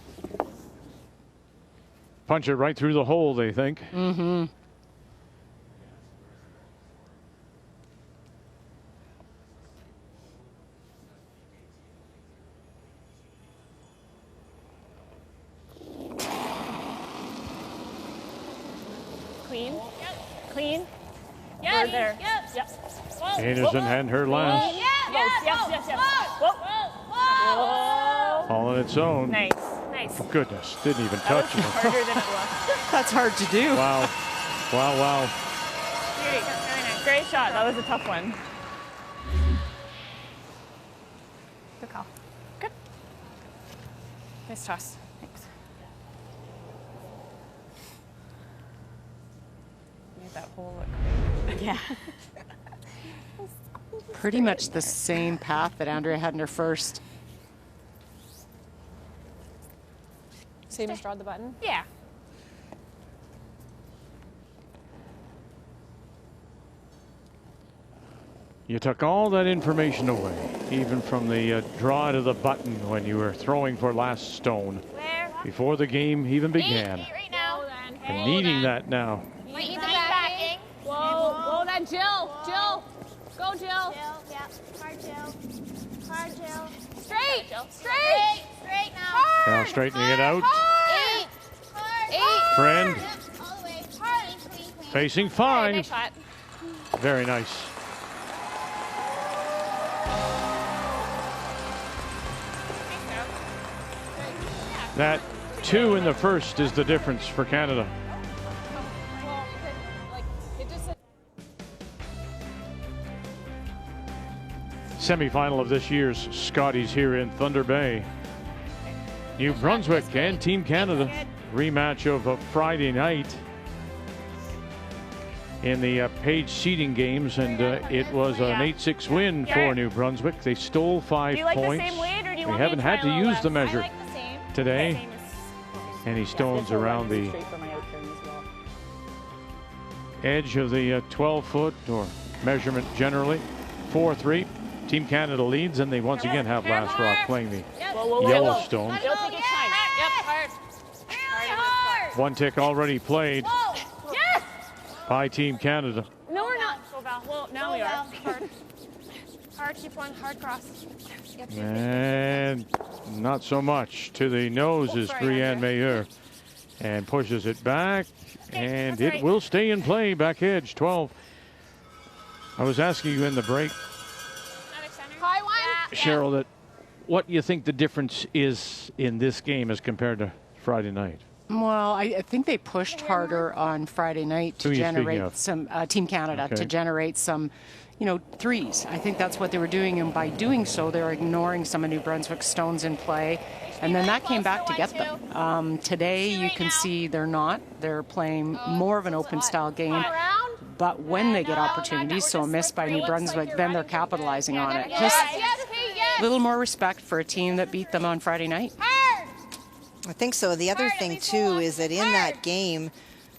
Punch it right through the hole, they think. Mm-hmm. Clean. Yep. Clean. Yeah. There. Yep. Yep. Einarson and her last. Yeah. Yes. Whoa. All on its own. Nice. Nice. Oh, goodness, didn't even That touch was it. harder than it looked. That's hard to do. Wow. Wow. Very nice. Great shot. That was a tough one. Good call. Good. Nice toss. Thanks. Made that hole look great. Yeah. Pretty much the same path that Andrea had in her first. Same as draw the button? Yeah. You took all that information away, even from the draw to the button when you were throwing for last stone. Where? Before the game even began. Eight right now. And needing that now. Might need the backing. Whoa, that Jill. Jill. Go, Jill. Jill, yeah. Hard Jill. Hard Jill. Straight now. Now straightening it out. Hard. Eight. Friend. Yep, all the way. Hard. Clean. Facing fine. Nice shot. Very nice. That 2 in the first is the difference for Canada. Semifinal of this year's Scotties here in Thunder Bay. New Brunswick and Team Canada rematch of a Friday night in the Page seeding games, and it was an 8-6 win for New Brunswick. They stole 5 Do you like points. the same weight, or do you We want me haven't to had try to a little use the less? measure I like the same. today. Same as- Any stones around the edge of the 12-foot or measurement generally. 4-3. Team Canada leads, and they once again have last rock playing the Yellowstone. It'll take its time. Yep, hard. Really hard. 1 tick already played Whoa. Yes. by Team Canada. No, we're not. Go, Val. Well, now we are. Val. Hard. Hard, keep one. Hard cross. And not so much. To the nose is sorry, Brianne Mayer, and pushes it back, and it will stay in play. Back edge, 12. I was asking you in the break, High one. Cheryl, that what you think the difference is in this game as compared to Friday night. Well, I think they pushed harder on Friday night to Who are you speaking generate of? some Team Canada Okay. to generate some, threes. I think that's what they were doing, and by doing so, they were ignoring some of New Brunswick's stones in play, and then that came back to get them. Today, you can see they're not. They're playing more of an open style game. But when they get opportunities, so a miss by New Brunswick, then they're capitalizing on it. Just a little more respect for a team that beat them on Friday night. I think so. The other thing, too, is that in that game,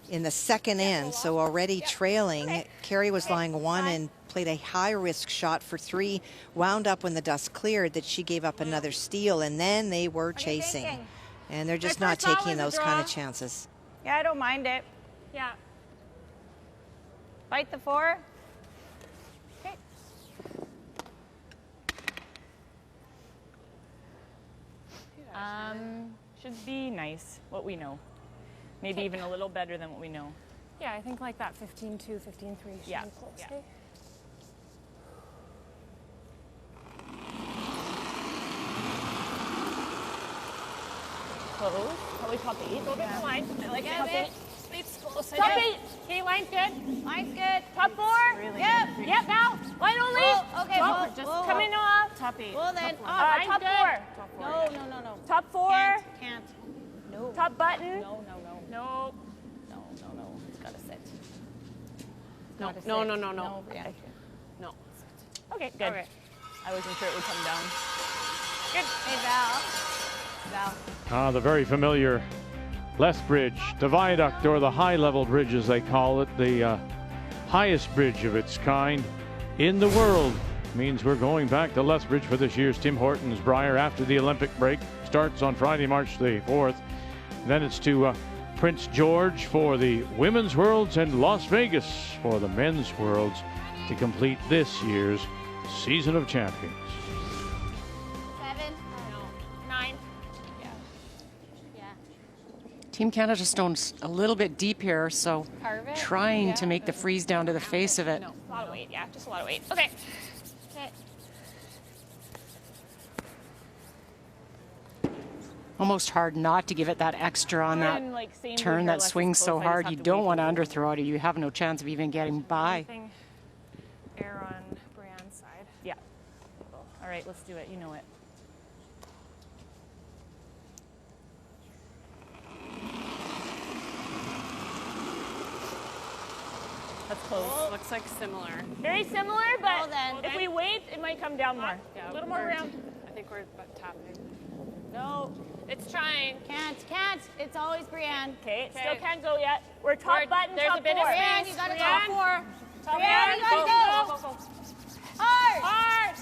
in the second end, so already trailing, Carrie was lying 1 and played a high-risk shot for 3, wound up when the dust cleared that she gave up another steal, and then they were chasing. And they're just not taking those kind of chances. Yeah, I don't mind it. Yeah. Bite the 4. Okay. Should be nice, what we know. Maybe even a little better than what we know. Yeah, I think like that 15-2, 15-3 should Yeah, be close. yeah. Okay? Close. Probably top 8. Go to the line. I like top 8. Sleeps close. Top 8. Okay, line's good. Line's good. Top 4. Really Yep. good. Yep, now. Line only. Whoa, okay, Well, whoa, just whoa, come whoa. in, Noah. Top 8. Well then, Top line's 4. good. No. Top 4. Can't. No. Top button. No. No. No. It's gotta sit. No. Gotta No. sit. No. No. No. No, Brianna. No. Okay, good. Okay. I wasn't sure it would come down. Good. Hey, Val. The very familiar Lethbridge, the viaduct, or the high-level bridge, as they call it, the highest bridge of its kind in the world. In the world Means we're going back to Lethbridge for this year's Tim Hortons Brier after the Olympic break. Starts on Friday, March the 4th. Then it's to Prince George for the Women's Worlds and Las Vegas for the Men's Worlds to complete this year's Season of Champions. 7, 9. Yeah. Team Canada stone's a little bit deep here, so trying to make the freeze down to the face of it. No, a lot of weight. Yeah, just a lot of weight. Okay. Almost hard not to give it that extra on that turn that swings so hard. You don't want to underthrow it, or you have no chance of even getting by. Air on Brianne's side. Yeah. All right, let's do it. You know it. That's close. Looks like similar. Very similar, but if we wait, it might come down more. Yeah, a little more round. I think we're tapping. No. It's trying. Can't. It's always Brianne. Okay, still can't go yet. We're top button, there's top a bit four. of Brianne, space. you gotta Brianne. go 4. Top Brianne, you one. gotta go. Hard.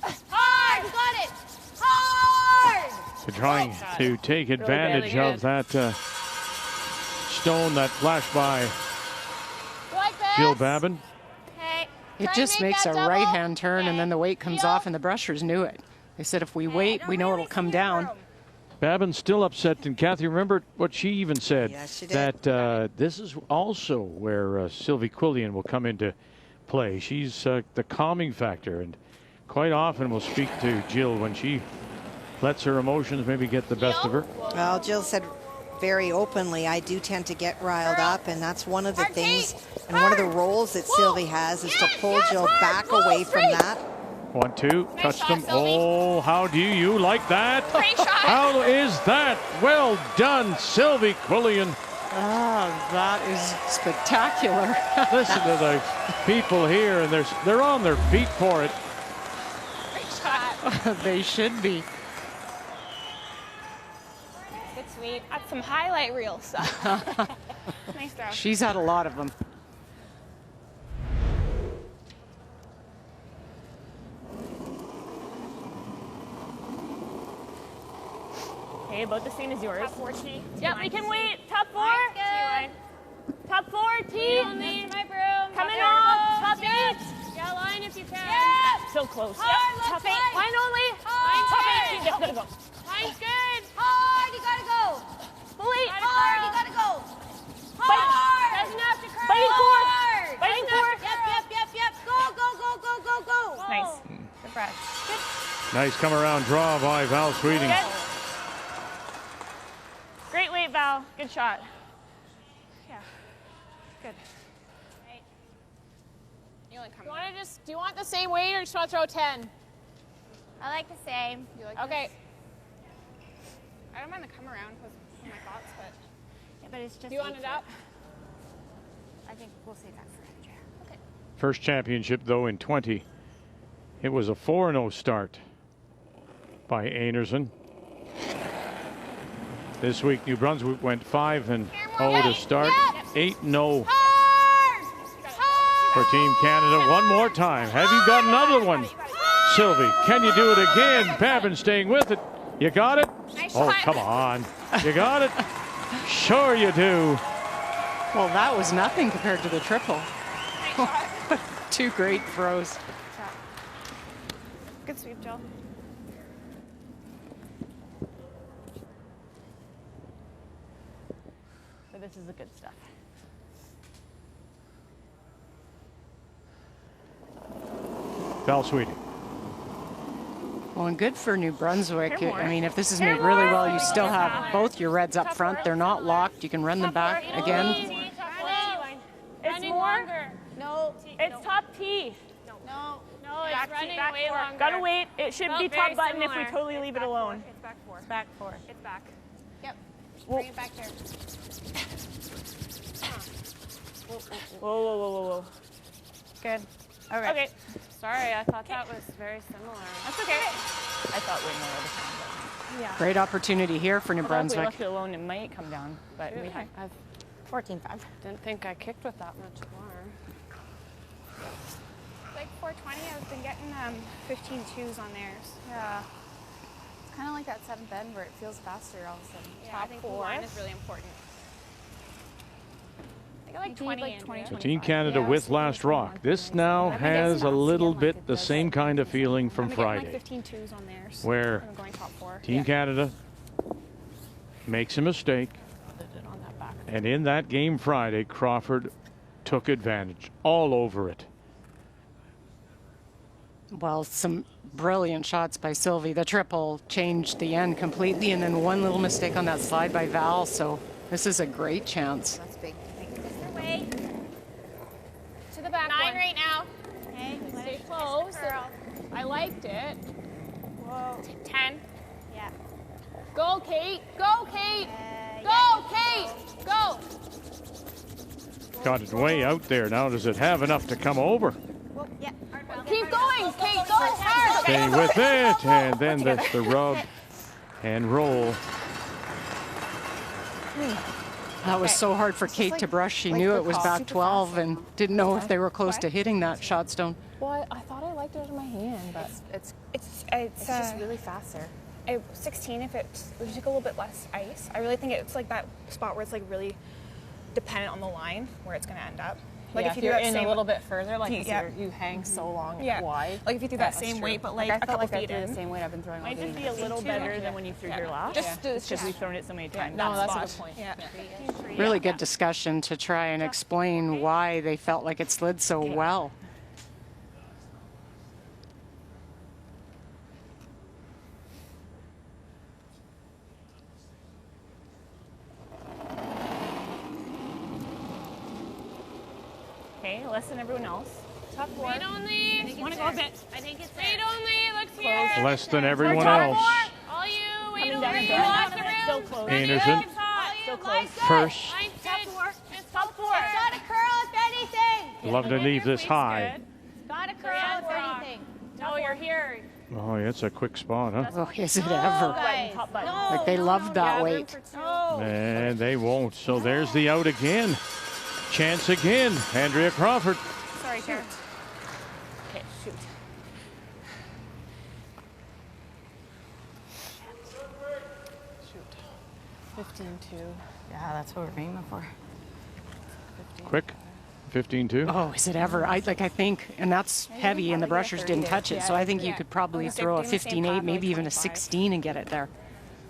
You got it. Hard. They're trying to take advantage of that stone that flashed by Jill Babin. Okay. It just makes a right-hand turn, and then the weight comes off, and the brushers knew it. They said if we wait, we know it'll come down. Babin's still upset, and Kathy, remember what she even said? Yes, she did. That this is also where Sylvie Quillian will come into play. She's the calming factor, and quite often will speak to Jill when she lets her emotions maybe get the best of her. Well, Jill said very openly, I do tend to get riled up, and that's one of the things and one of the roles that Sylvie has is to pull Jill back away from that. 1-2, touch them. Oh, how do you like that? How is that? Well done, Sylvie Quillian. Ah, that is spectacular. Listen to the people here, and they're on their feet for it. They should be. Good sweep. That's some highlight reel stuff. Nice throw. She's had a lot of them. Okay, about the same as yours. Top 4 T. Yep, we can wait. Top 4. Top 4 T. My broom. Coming off. Top 8. Yeah, line if you can. Yep. So close. Hard, Yep. Top left 8. side. Line only. Hard. Top 8. Yep, gotta go. Line's good. Hard, you gotta go. Fully. Hard, you gotta go. Bite. Hard. Doesn't have to curl. Biting 4. Hard. Biting 4. Yep. Go. Nice. Good breath. Good. Nice come around draw by Val Sweeting. Good. Great weight, Val. Good shot. Yeah. Good. Right. You only come Do you want the same weight or just want to throw 10? I like the same. You like Okay. I don't mind the come around because of my thoughts, but Yeah, but it's just. do you want it up? I think we'll save that for Andrea. Okay. First championship, though, in 20. It was a 4-0 start by Einarson. This week, New Brunswick went 5-0 to start. 8-0 for Team Canada. One more time. Have you got another one, Sylvie? Can you do it again? Babin staying with it. You got it? Oh, come on. You got it? Sure you do. Well, that was nothing compared to the triple. Two great throws. Good sweep, Jill. So this is the good stuff. Val Sweeting. Well, and good for New Brunswick. I mean, if this is made really well, you still have both your reds up front. They're not locked. You can run them back again. It's more. No. It's top T. No. It's running way longer. Gotta wait. It should be top button if we totally leave it alone. It's back 4. It's back 4. It's back. Yep. Bring it back here. Whoa. Good. All right. Okay. Sorry, I thought that was very similar. That's okay. I thought way more of the time. Yeah. Great opportunity here for New Although if we Brunswick. left it alone, it might come down. But we have 14-5. Didn't think I kicked with that much more. like 420. I've been getting 15 twos on theirs. Yeah. It's kind of like that 7th end where it feels faster all of a sudden. Yeah, Top I think the 4 line is really important. I think like 20, like 20, So Team Canada with Last Rock. This now has a little bit the same kind of feeling from Friday, like 15 twos on theirs. where I'm going top 4. Team Canada makes a mistake. And in that game Friday, Crawford took advantage all over it. Well, some brilliant shots by Sylvie. The triple changed the end completely, and then one little mistake on that slide by Val. So this is a great chance. That's big. Way. To the back 9 one. right now. Okay, Let stay it close. curl. I liked it. Whoa. 10. Yeah. Go, Kate. Go, Kate. Go, Yeah. Kate. Go. Got it way out there. Now does it have enough to come over? Whoa, yeah. Keep going, Kate. Go hard. Stay with it, and then that's the rub and roll. That was so hard for Kate to brush. She knew it was back 12 and didn't know if they were close to hitting that shot stone. Well, I thought I liked it in my hand, but It's just really faster. 16 if it took a little bit less ice. I really think it's like that spot where it's like really dependent on the line where it's going to end up. Like yeah, if you you're do that in same a little bit further, like Yeah. you hang so long yeah. wide. Like if you do that same weight, but like I a felt couple like I feet threw in. the same weight I've been throwing all Might just game. be a little better than when you threw your last. Just because we've thrown it so many times. No, that's a good spot. point. Yeah. Really good discussion to try and explain why they felt like it slid so well. Okay, less than everyone else. Top 4. Wait only. Want to go a bit. I think it's wait only. Looks here. Less than everyone Top else. 4. All you. Wait Coming only. down and You lost the room. Still close. Einarson All you. Still close. first. Line's Top good. 4. Just top 4. Got to curl if anything. Love to leave this high. Got to curl if anything. No, you're here. Oh, it's a quick spot, huh? Oh, is it ever? Guys. Top button. Like they loved that weight. No. And they won't. So there's the out again. Chance again. Andrea Crawford. Sorry, Karen. Okay, shoot. Shoot. 15-2. Yeah, that's what we're aiming for. Quick. 15-2. Oh, is it ever? I think, and that's heavy, and the brushers didn't touch it. So I think you could probably throw a 15-8, maybe even a 16 and get it there.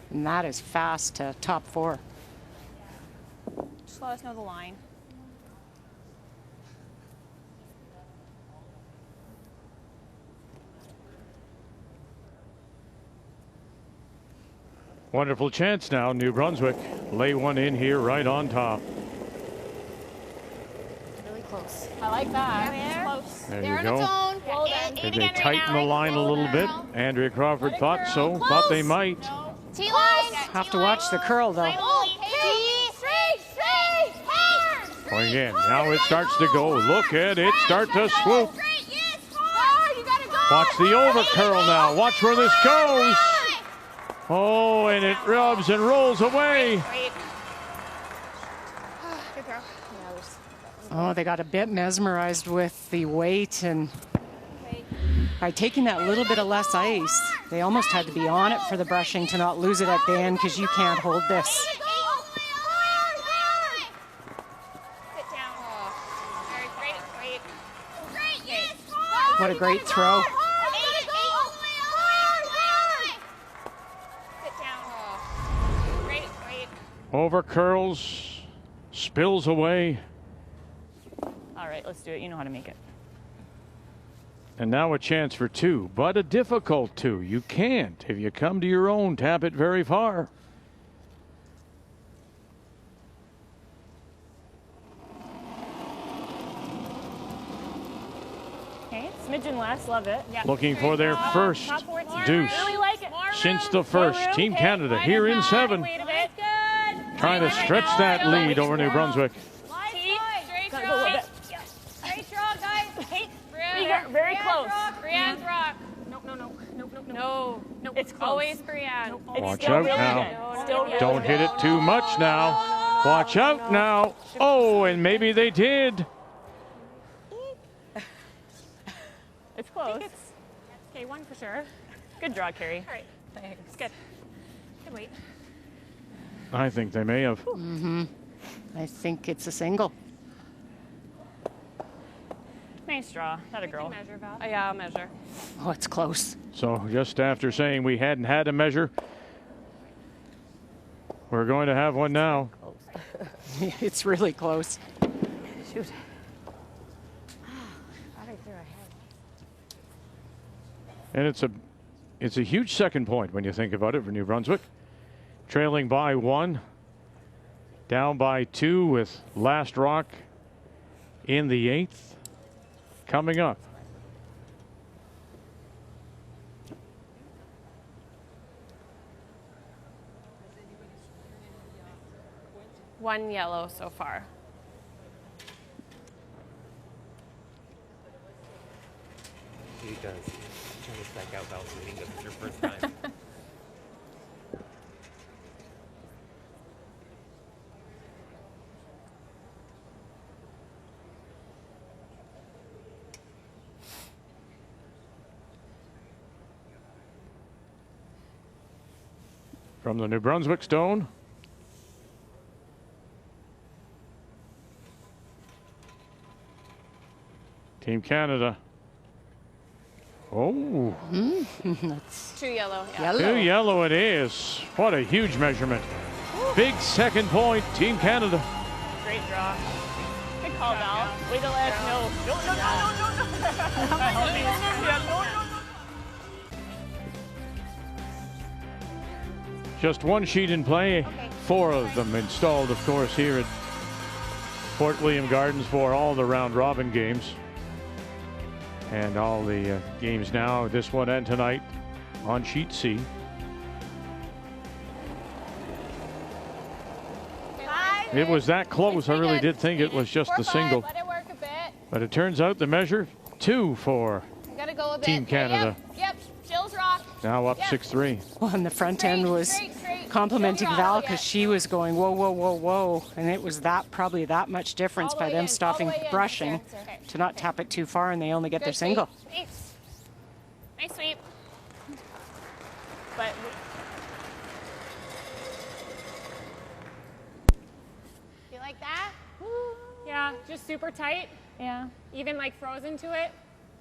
And that is fast to top 4. Just let us know the line. Wonderful chance now. New Brunswick lay one in here right on top. Really close. I like that. There. Close. There They're you on go. its own. Well done. Did they tighten the line a little bit? Andrea Crawford thought so. Close. Thought they might. T-line. Have to watch the curl, though. Straight. Hard. Going again. Now it starts to go. Look at it start to swoop. Straight. Yes. Hard. You got to go. Watch the over curl now. Watch where this goes. Oh, and it rubs and rolls away. Great. Good throw. Oh, they got a bit mesmerized with the weight, and by taking that little bit of less ice, they almost had to be on it for the brushing to not lose it at the end, because you can't hold this. Sit down. Very great. Great. Yes. Hard. What a great throw. Sit down. Great. Over curls. Spills away. All right, let's do it. You know how to make it. And now a chance for 2, but a difficult 2. You can't, if you come to your own, tap it very far. Okay, smidgen less. Love it. Yeah. Looking for their first Top 4, deuce Really like it. since the first. Team Canada here in 7. Wait a bit. Trying to stretch that lead over New Brunswick. Straight Go a little bit. Straight draw, guys. Very close. Brienne's rock. No. It's close. Always Brienne. It's Watch still out really now. good. Still really Don't hit it too much now. Watch out now. Oh, and maybe they did. It's close. Okay, one for sure. Good draw, Carrie. All right. Thanks. It's good. Good weight. I think they may have. I think it's a single. Nice draw. That a girl. Measure, Val. Yeah, I'll measure. Oh, it's close. So just after saying we hadn't had a measure, we're going to have one now. It's really close. Shoot. And it's a huge second point when you think about it for New Brunswick. Trailing by 1, down by 2 with last rock in the 8th coming up. One yellow so far. He does. Trying to stack out Val's leading. This is your first time. From the New Brunswick stone. Team Canada. Oh. That's 2 yellow. yellow. 2 yellow it is. What a huge measurement. Big second point, Team Canada. Great draw. Good call, Val. Way to let us know. No. Just one sheet in play. 4 of them installed, of course, here at Fort William Gardens for all the round robin games. And all the games now, this one and tonight, on sheet C. It was that close. I really did think it was just the single. Let it work a bit. But it turns out the measure 2 for Gotta go a bit. Team Canada. Yep. Jill's rock. Now up 6-3. Well, and the front end was complimenting Val because she was going, whoa, whoa, whoa, whoa. And it was probably that much difference by them stopping brushing to not tap it too far, and they only get their single. Nice sweep. But You like that? yeah, just super tight. Yeah. Even like frozen to it.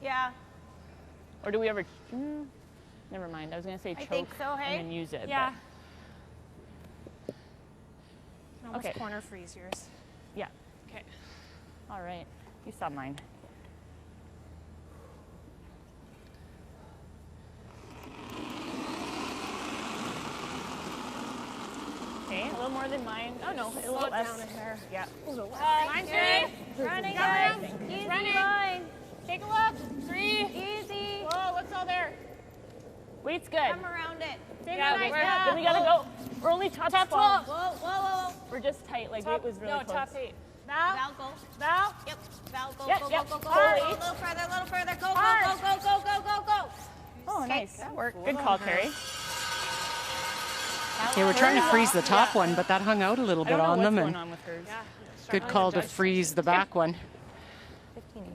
Yeah. Or do we ever? Never mind. I was gonna say choke think so, hey? and then use it. Yeah. Okay. Corner freeze yours. Yeah. Okay. All right. You saw mine. Okay, a little more than mine. Oh no, a little less. Down a hair. Yeah. Mine's running, guys. Easy line. Take a look. 3. Easy. Whoa, what's all there? Weight's good. Come around it. Yeah, then we gotta go. We're only top 12. Whoa, whoa, whoa. We're just tight. Like Top, weight was really no, close. top 8. Val, go. Val. Yep. Val, go, Yep, go, yep. go, go, go. Hard. A little further, a little further. Go, Hard. go, go, go, go, go, go. Oh, nice. That worked. Good call, Carrie. They were trying to freeze the top one, but that hung out a little I bit don't know on what's them. going And on with hers. good call to freeze the back one.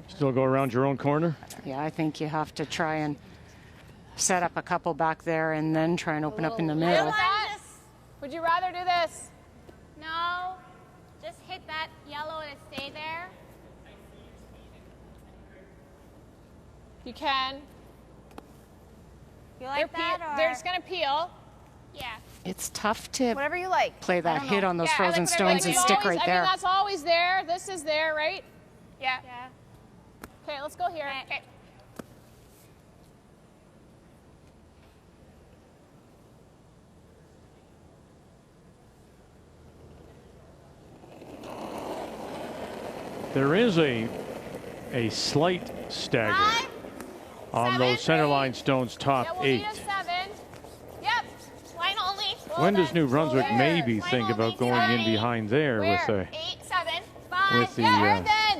Still go around your own corner. Yeah, I think you have to try and set up a couple back there and then try and open up in the middle. Would you rather do this? No. Just hit that yellow and stay there. You can. You like that? They're just gonna peel. Yeah. It's tough to Whatever you like. play that hit on those Yeah, frozen like whatever stones you and like. stick Always- right there. I mean, that's always there. This is there, right? Yeah. Yeah. Okay, let's go here. Okay. There is a slight stagger on those centerline stones top Yeah, we'll 8. need a 7. Yep. Line only. When does New Brunswick maybe think about going in behind there with a 8, 7, 5. with the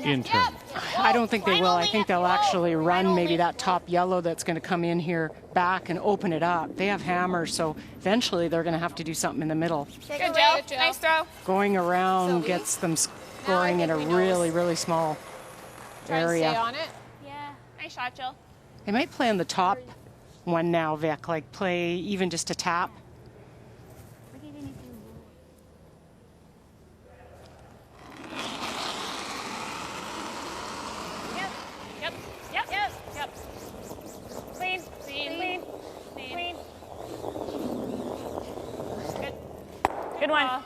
intern? I don't think they will. I think they'll actually run maybe that top yellow that's going to come in here back and open it up. They have hammers, so eventually they're going to have to do something in the middle. Good job. Nice throw. Going around gets them scoring in a really, really small Try and stay area. on it. Yeah. Nice shot, Jill. They might play on the top one now, Vic, like play even just a tap. Yep. Clean. Good one.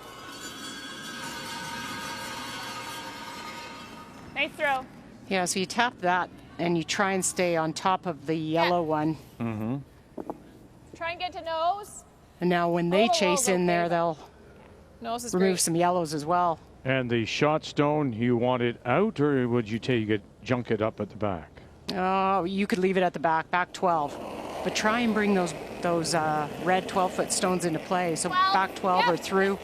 Nice throw. Yeah, so you tap that and you try and stay on top of the yellow one. Mm-hmm. Try and get to nose. And now when they chase in there, they'll remove some yellows as well. And the shot stone, you want it out, or would you take it, junk it up at the back? Oh, you could leave it at the back 12. But try and bring those red 12-foot stones into play. So back 12 or through.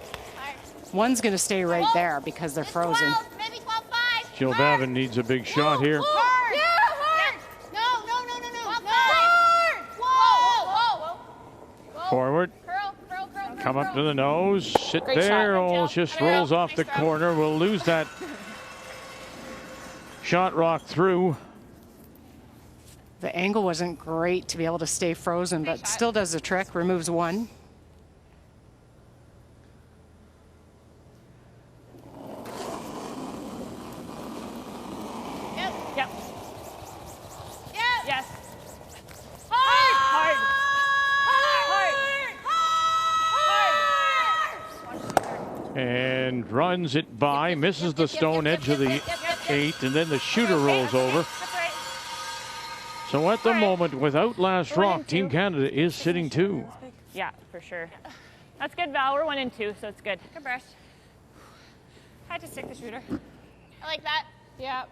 One's going to stay right there because they're frozen. Jill Bavin needs a big shot here. Forward. Come up to the nose. Sit there. Oh, just rolls off the corner. We'll lose that shot rock through. The angle wasn't great to be able to stay frozen, but still does the trick. Removes one. Yep. Yes. Hard. And runs it by, misses the stone edge of the 8, and then the shooter rolls over. So at the moment, without last rock, Team Canada is sitting 2. Yeah, for sure. That's good, Val. We're 1 and 2, so it's good. Good brush. Had to stick the shooter. I like that. Yeah.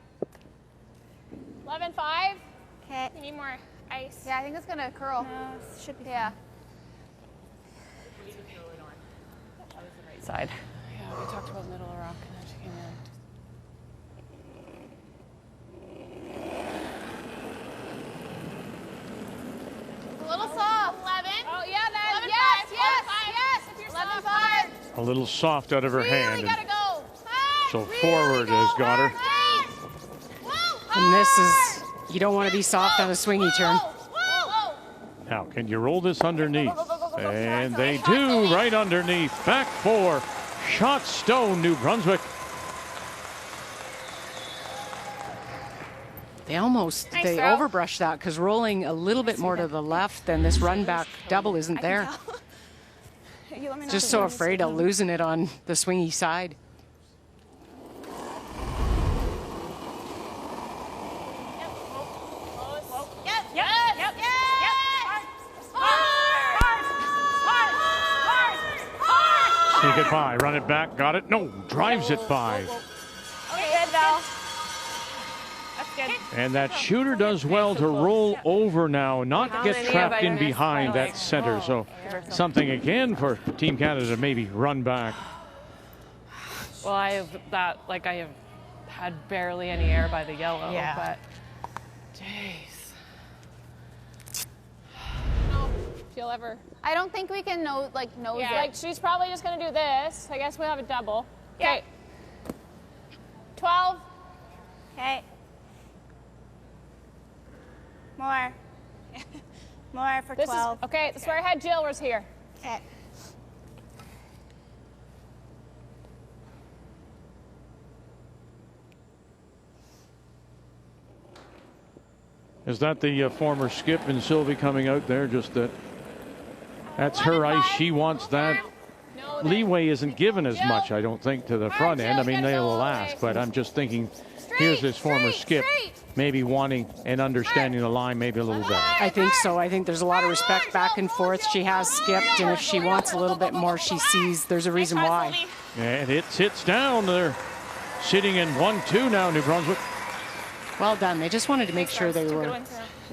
11-5. Okay. You need more ice. Yeah, I think it's gonna curl. No, should be. Yeah. Side. Yeah, we talked about middle rock and then she came in. A little soft. 11. Oh, yeah, then. 11, Yes. If you're 11-5. A little soft out of her hand. Gotta go. So forward has got her. And this is, you don't want to be soft on a swingy turn. Now, can you roll this underneath? And they do, right underneath. Back 4. Shot stone, New Brunswick. They overbrushed that because rolling a little bit more to the left than this run back double isn't there. Just so afraid of losing it on the swingy side. Sneak it by, run it back, got it. No, drives it by. Okay, good, Val. That's good. And that shooter does well to roll over now, not get trapped in behind that center. So something again for Team Canada to maybe run back. Well, I have had barely any air by the yellow, but jeez. If you'll ever. I don't think we can nose it. Like she's probably just gonna do this. I guess we'll have a double. Okay. 12. Okay. More. More for 12. Okay, this is where I had Jill was here. Okay. Is that the former skip and Sylvie coming out there? Just that's her ice. She wants that. Leeway isn't given as much, I don't think, to the front end. I mean, they will ask, but I'm just thinking, here's this former skip, maybe wanting and understanding the line maybe a little better. I think so. I think there's a lot of respect back and forth. She has skipped, and if she wants a little bit more, she sees there's a reason why. And it sits down. They're sitting in 1-2 now, New Brunswick. Well done. They just wanted to make sure they were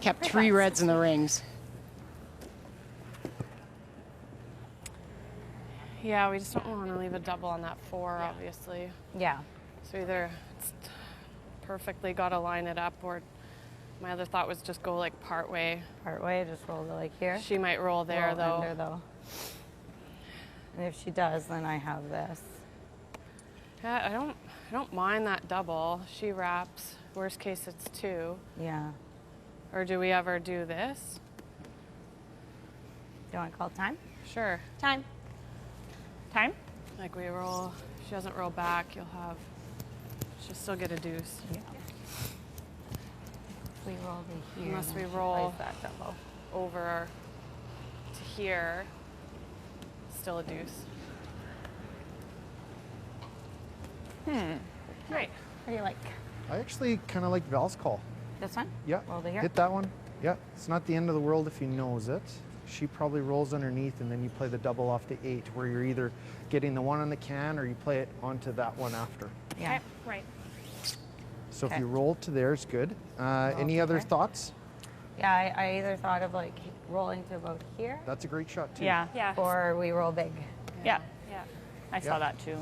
kept 3 reds in the rings. Yeah, we just don't want to leave a double on that 4, obviously. Yeah. So either it's perfectly got to line it up, or my other thought was just go like part way. Part way, just roll it like here. She might roll there, roll though. Under, though. And if she does, then I have this. Yeah, I don't mind that double. She wraps. Worst case, it's 2. Yeah. Or do we ever do this? Do you want to call time? Sure. Time. Time? Like we roll, if she doesn't roll back, she'll still get a deuce. Yeah. We roll to here. Unless we roll that double over to here, still a deuce. Right. What do you like? I actually kind of like Val's call. This one? Yeah. Roll to here. Hit that one. Yeah. It's not the end of the world if he knows it. She probably rolls underneath, and then you play the double off to 8, where you're either getting the one on the can or you play it onto that one after. Yeah. Okay. Right. So if you roll to there, it's good. Any other thoughts? Yeah, I either thought of like rolling to about here. That's a great shot too. Yeah. Yeah. Or we roll big. Yeah. Yeah. I saw that too.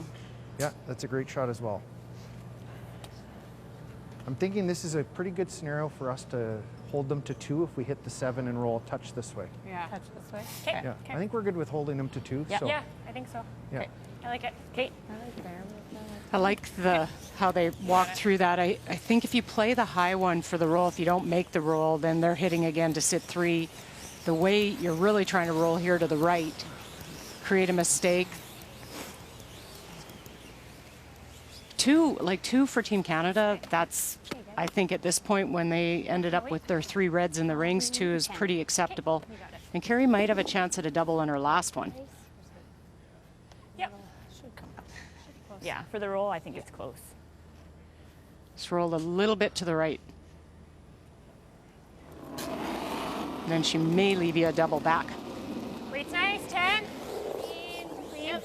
Yeah, that's a great shot as well. I'm thinking this is a pretty good scenario for us to hold them to 2 if we hit the 7 and roll a touch this way. Yeah. Touch this way. Okay. Yeah, I think we're good with holding them to 2. Yeah. So, Yeah, I think so. yeah. Okay. I like it. Okay. I like how they walk through that. I think if you play the high one for the roll, if you don't make the roll, then they're hitting again to sit 3. The way you're really trying to roll here to the right, create a mistake. 2 for Team Canada, that's, I think at this point when they ended up with their 3 reds in the rings, 2 is pretty acceptable. And Carrie might have a chance at a double in her last one. Yep. Yeah, for the roll, I think it's close. Just roll a little bit to the right. Then she may leave you a double back. Weight's nice. 10. Clean. Clean. Yep.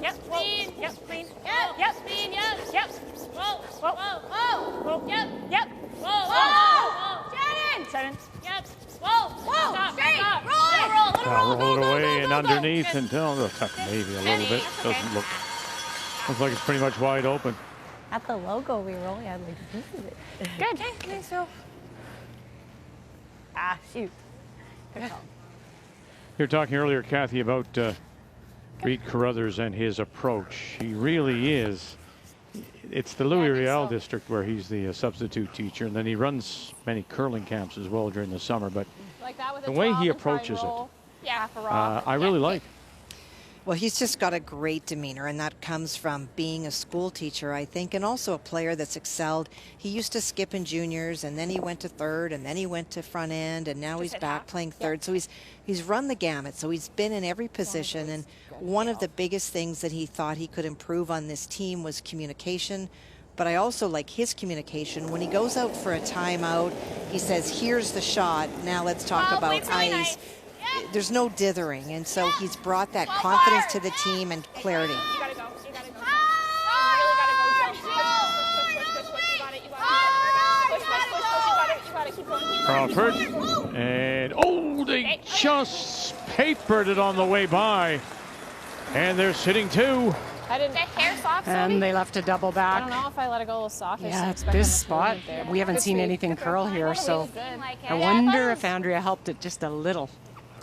Yep. Clean. Yep. Clean. Yep. Yep. Clean. Yep. Yep. Whoa. Whoa. Whoa. Whoa. Yep. Yep. Whoa. Whoa. 7. Yep. Whoa. Whoa. Stop. Straight. Stop. Roll. Little roll. Roll it away and underneath until the tuck maybe a little bit. Doesn't look. Looks like it's pretty much wide open. At the logo, we really had like a piece of it. Good. Okay. So. Ah, shoot. Good call. You were talking earlier, Kathy, about Reed Carruthers and his approach. He really is. It's the Louis Riel district where he's the substitute teacher, and then he runs many curling camps as well during the summer. But Like that with the a way top he and try and approaches it, roll. Yeah, for rock. I really like. Well, he's just got a great demeanor, and that comes from being a school teacher, I think, and also a player that's excelled. He used to skip in juniors, and then he went to third, and then he went to front end, and now he's back playing third. So he's run the gamut. So he's been in every position, and one of the biggest things that he thought he could improve on this team was communication. But I also like his communication. When he goes out for a timeout, he says, here's the shot. Now let's talk about ice. There's no dithering, and so he's brought that confidence to the team and clarity. You gotta go. You gotta go. You really gotta go, Joe. Push. You got it. You got it. Push. You got it. Keep going. Crawford. And, they just papered it on the way by. And they're sitting 2. I didn't. Hair soft, And they left a double I back. don't know if I let it go a little soft. Yeah, this spot, we haven't seen anything curl here, so I wonder if Andrea helped it just a little.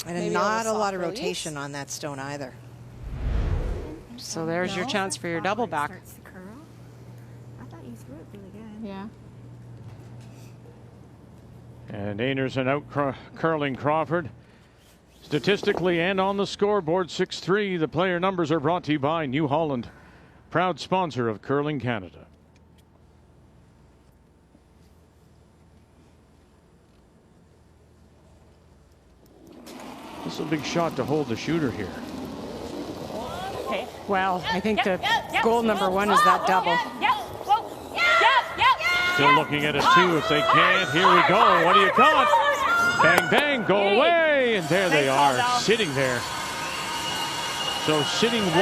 And Maybe not a lot of release. rotation on that stone either. So there's your chance for your double back. I thought you threw it really good. Yeah. And Einarson out curling Crawford. Statistically and on the scoreboard, 6-3. The player numbers are brought to you by New Holland, proud sponsor of Curling Canada. This is a big shot to hold the shooter here. Okay. Well, I think the goal number 1 is that double. Still looking at a 2 if they can. Here we go. What do you call it? Bang, bang, go away. And there they are, sitting there. So sitting 1-2.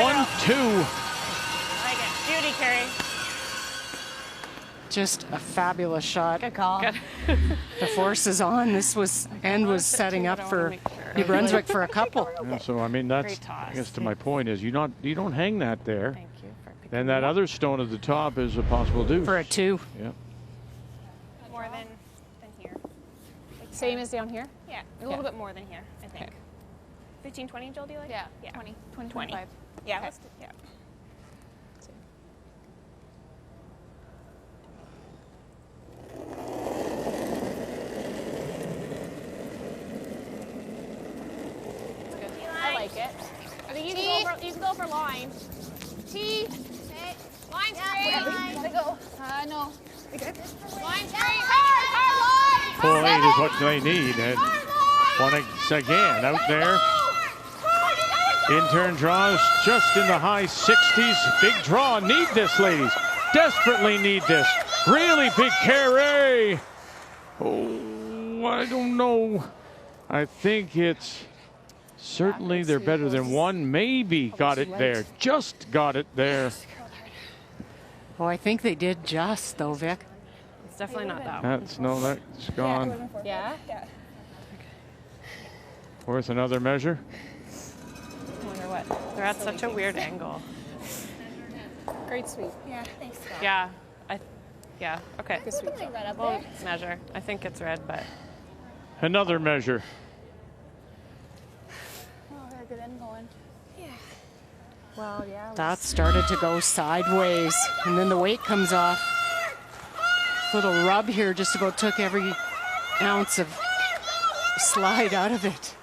Like it. Beauty, Carrie. Just a fabulous shot. Good call. The force is on. This was setting up for New Brunswick for a couple. Yeah, so I mean that's I guess to my point is you don't hang that there. Then that other stone at the top is a possible deuce. For a 2. Yeah. More than here. Same as down here? Yeah, a little bit more than here, I think. 15, 20, Jill, do you like? Yeah, Yeah. 20, 20. 25. Yeah, Okay. let's do, yeah. pocket. I think you can go for line. T. Line straight. Gotta go. No. Line straight. Hard line. 4-8 is what they need. And once again out there. In turn draws just in the high 60s. Big draw. Need this, ladies. Desperately need this. Really big carry. Oh, I don't know. I think it's certainly they're better than one. Maybe got it there. Just got it there. Oh, I think they did just, though, Vic. It's definitely not that one. That's gone. Yeah? Worth another measure. I wonder what. They're at such a weird angle. Great sweep. Yeah, thanks. Yeah. Yeah, okay. Good sweep. Right up We'll there. measure. I think it's red, but. Another measure. Oh, very good end going. Yeah. Well, yeah. That started to go sideways, and then the weight comes off. Little rub here just about took every ounce of slide out of it.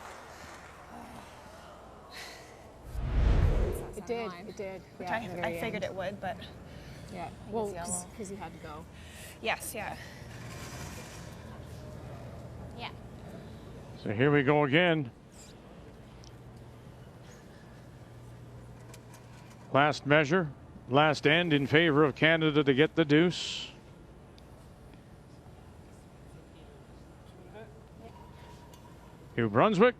It did. It did. Which Yeah, I figured it would, but yeah. well, Because you had to go. yes, yeah. Yeah. So here we go again. Last measure, last end in favor of Canada to get the deuce. New Brunswick.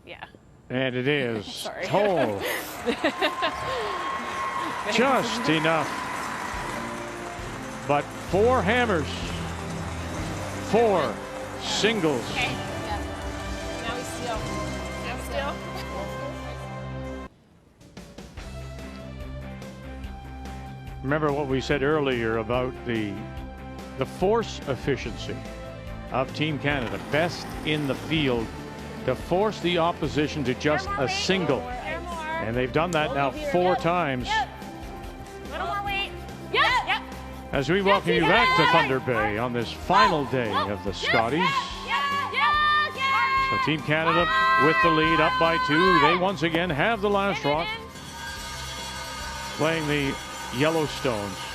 Yeah. And it is Sorry. toll. Just enough. But 4 hammers. 4 singles. Okay. Yeah. Now we steal. Now we steal. Remember what we said earlier about the force efficiency of Team Canada. Best in the field to force the opposition to just a single. And they've done that now 4 times. A little more weight. Yep. Yep. As we welcome you back to Thunder Bay on this final day of the Scotties. So Team Canada with the lead up by 2. They once again have the last rock. Playing the Yellowstones.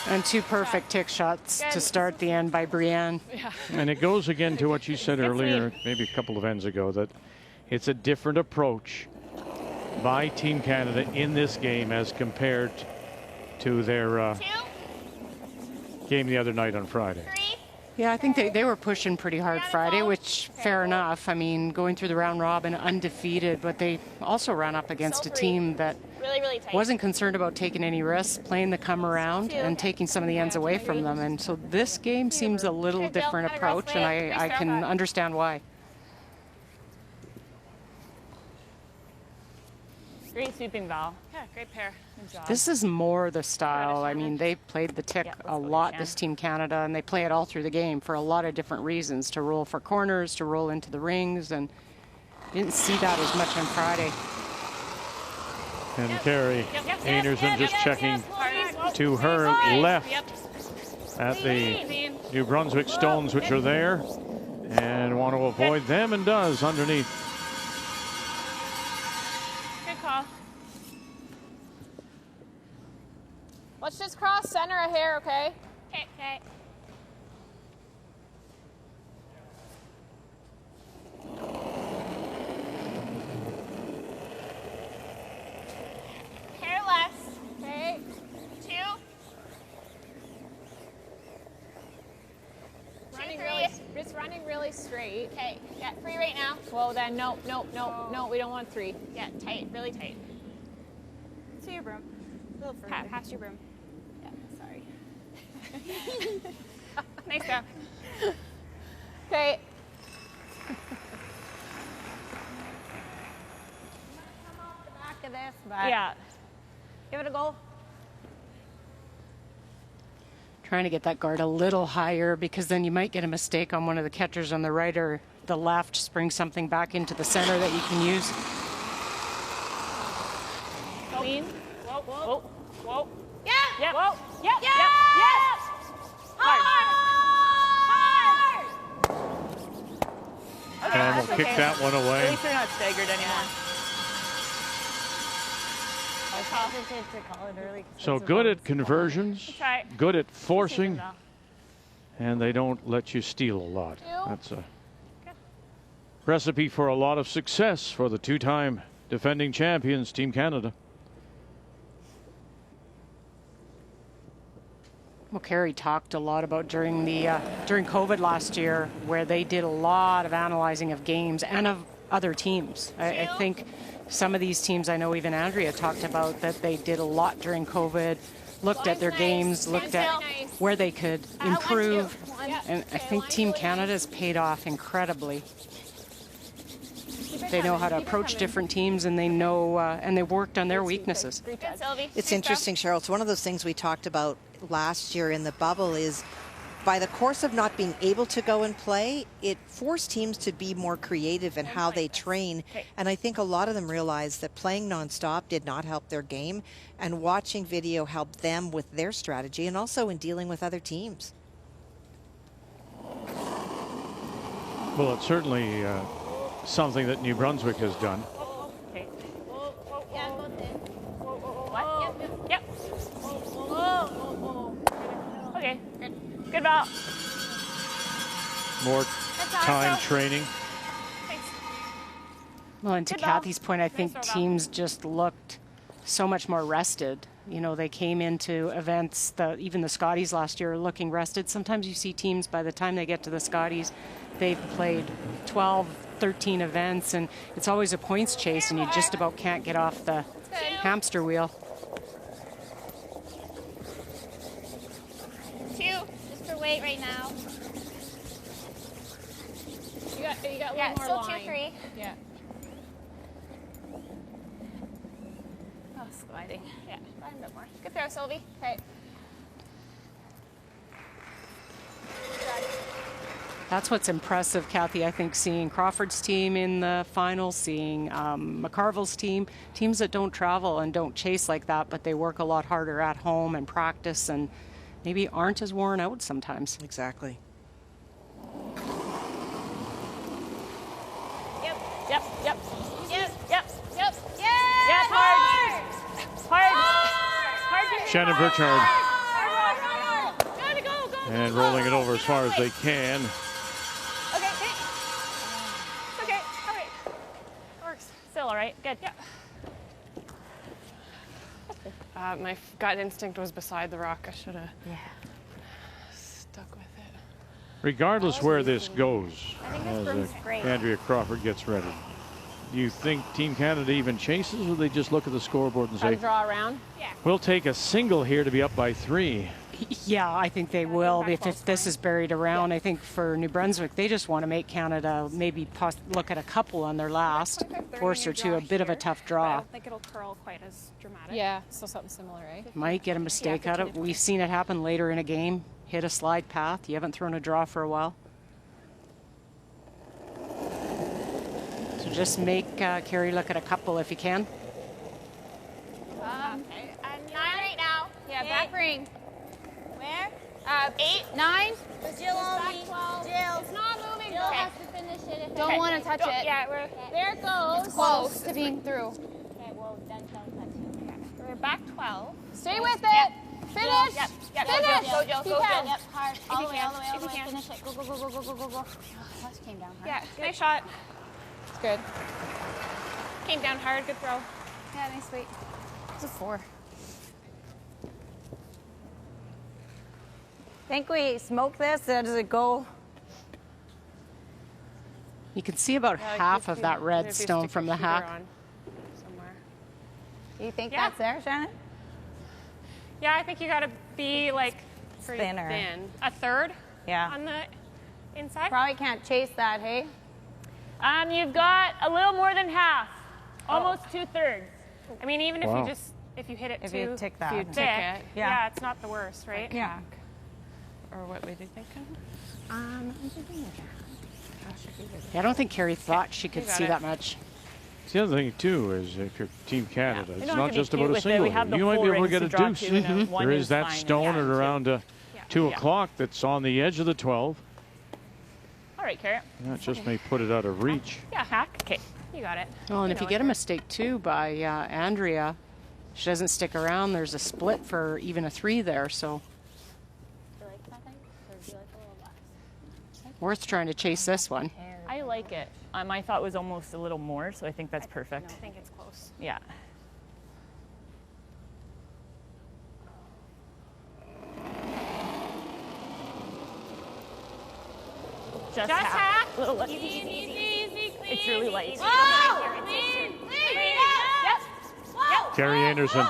And 2 perfect tick shots to start the end by Brienne. Yeah. And it goes again to what you said earlier, maybe a couple of ends ago, that it's a different approach by Team Canada in this game as compared to their game the other night on Friday. Yeah, I think they were pushing pretty hard Friday, which fair enough. I mean, going through the round robin undefeated, but they also ran up against a team that Really tight. wasn't concerned about taking any risks, playing the come around and taking some of the ends away from them. And so this game seems a little different approach, and I can understand why. Great sweeping, Val. Yeah, great pair. Good job. This is more the style. I mean, they played the tick a lot, this Team Canada, and they play it all through the game for a lot of different reasons, to roll for corners, to roll into the rings, and didn't see that as much on Friday. And Carrie Einarson just checking to her left at the New Brunswick stones, which are there, and want to avoid them, and does underneath. Good call. Let's just cross center a hair, okay? Okay. Hair less. Okay. 2. It's running really straight. Okay. Yeah, 3 right now. Well then, no, we don't want 3. Yeah, tight, really tight. To your broom. A little further. Past your broom. Yeah, sorry. Nice go. Okay. Back of this, but Yeah. give it a go. Trying to get that guard a little higher, because then you might get a mistake on one of the catchers on the right or the left, spring something back into the center that you can use. Clean. Whoa, whoa, whoa. Yeah. Yep. Whoa. Yep. Yep. Yes. Hard. And we'll kick that one At away. least you're not staggered anymore. I was hesitant to call it early. So good at conversions, Try. good at forcing, and they don't let you steal a lot. That's a recipe for a lot of success for the two-time defending champions, Team Canada. Well, Carrie talked a lot about during COVID last year, where they did a lot of analyzing of games and of other teams. I think some of these teams, I know even Andrea talked about that they did a lot during COVID, looked at their games, looked at where they could improve, and I think Team Canada has paid off incredibly. They know how to approach different teams, and they know, and they worked on their weaknesses. It's interesting, Cheryl. It's one of those things we talked about last year in the bubble is by the course of not being able to go and play, it forced teams to be more creative in how they train. And I think a lot of them realized that playing nonstop did not help their game, and watching video helped them with their strategy and also in dealing with other teams. Well, it's certainly something that New Brunswick has done. Yep. Okay. Good ball. More time training. Well, and to Kathy's point, I think teams just looked so much more rested. You know, they came into events, even the Scotties last year, looking rested. Sometimes you see teams, by the time they get to the Scotties, they've played 12, 13 events, and it's always a points chase, and you just about can't get off the hamster wheel. 2, just for weight right now. You got one Yeah, more still line. 2, 3. Yeah. Oh, sliding. Yeah, slide a bit more. Good throw, Sylvie. Okay. That's what's impressive, Kathy, I think, seeing Crawford's team in the final, seeing McCarville's team, teams that don't travel and don't chase like that, but they work a lot harder at home and practice and maybe aren't as worn out sometimes. Exactly. Yep. Yep. Yeah, Hard. Shannon Burchard. Gotta go. And rolling it over as far as they can. Okay. Okay. All right. Works. Still all right. Good. Yeah. My gut instinct was beside the rock. I should have stuck with it. Regardless where this goes, I think this as room's great. Andrea Crawford gets ready, do you think Team Canada even chases, or they just look at the scoreboard and Try to say, draw around. Yeah. we'll take a single here to be up by 3? Yeah, I think they will if this is buried around. I think for New Brunswick, they just want to make Canada maybe look at a couple on their last, force her to a bit of a tough I draw. don't think it'll curl quite as dramatic. Yeah, so something similar, right? Might get a mistake out of it. We've seen it happen later in a game. Hit a slide path. You haven't thrown a draw for a while. So just make Carrie look at a couple if you can. I'm 9 right now. Yeah, back ring. Where? 8, 9. Jill only. Jill. It's not moving. Jill has to finish it. Don't want to touch it. Yeah, There it goes. It's close to being through. Okay, well, then don't touch it. we're back 12. Stay with it. Finish. Yep. Finish. Go, Jill. Keep Go, head. Jill. Yep, hard. All the way, all the way, all If the you way. can. Finish it. Go, go, go, go, go, go, go, go. That came down hard. Yeah, nice shot. It's good. Came down hard. Good throw. Yeah, nice weight. It's a 4. Think we smoke this, or does it go? You can see about half of that red stone from the hack. Somewhere. Do you think Yeah. that's there, Shannon? Yeah, I think you got to be like pretty Thinner. thin. A third Yeah. on the inside. Probably can't chase that, hey? You've got a little more than half, almost 2/3. I mean, even Wow. if you hit it If too you tick that. thick, If you tick it. yeah, it's not the worst, right? Yeah. Or what were they thinking? Yeah, I don't think Carrie thought she could got see it. that much. The other thing, too, is if you're Team Canada, We it's don't not have to be just cute about a with it. single. We have the You might full be able to rings get to a draw deuce. to, and one There is is that fine, stone yeah. at around 2 Yeah. o'clock that's on the edge of the 12. All right, Carrot. That just may put it out of reach. Yeah, hack. Okay, you got it. Well, and if you get a mistake too by Andrea, she doesn't stick around. There's a split for even a 3 there, so worth trying to chase this one. I like it. I thought it was almost a little more, so I think that's perfect. I think it's close. Yeah. Just hack. Little less. Easy, clean. It's really light. Whoa! Clean. Yep. Whoa. Carrie Einarson.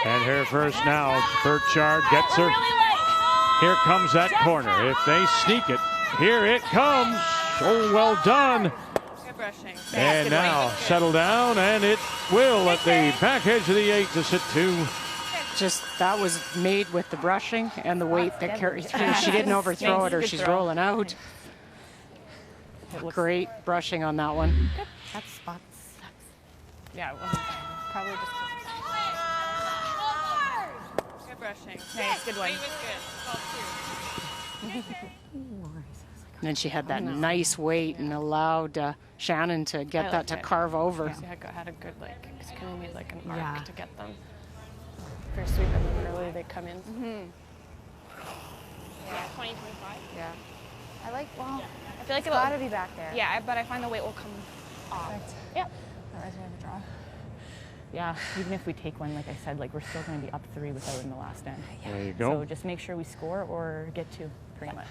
And her first now. Burchard gets her. Here comes that corner. If they sneak it, here it comes. Oh, well done. Good brushing. And now settle down, and it will at the back edge of the 8 to sit 2. Just that was made with the brushing and the weight that carried through. She didn't overthrow it or she's rolling out. Great brushing on that one. Good. That spot sucks. Yeah, it wasn't probably just good brushing. Nice, good one. And then she had that nice weight and allowed Shannon to get that to carve over. Yeah, had a good just kind of need like an arc to get them. First sweep and then early they come in. Yeah, 20, 25. Yeah. I like, well, I feel like it'll gotta be back there. Yeah, but I find the weight will come off. Yep. Otherwise we have a draw. Yeah, even if we take one, like I said, we're still going to be up 3 without in the last end. There you go. So just make sure we score or get 2, pretty much.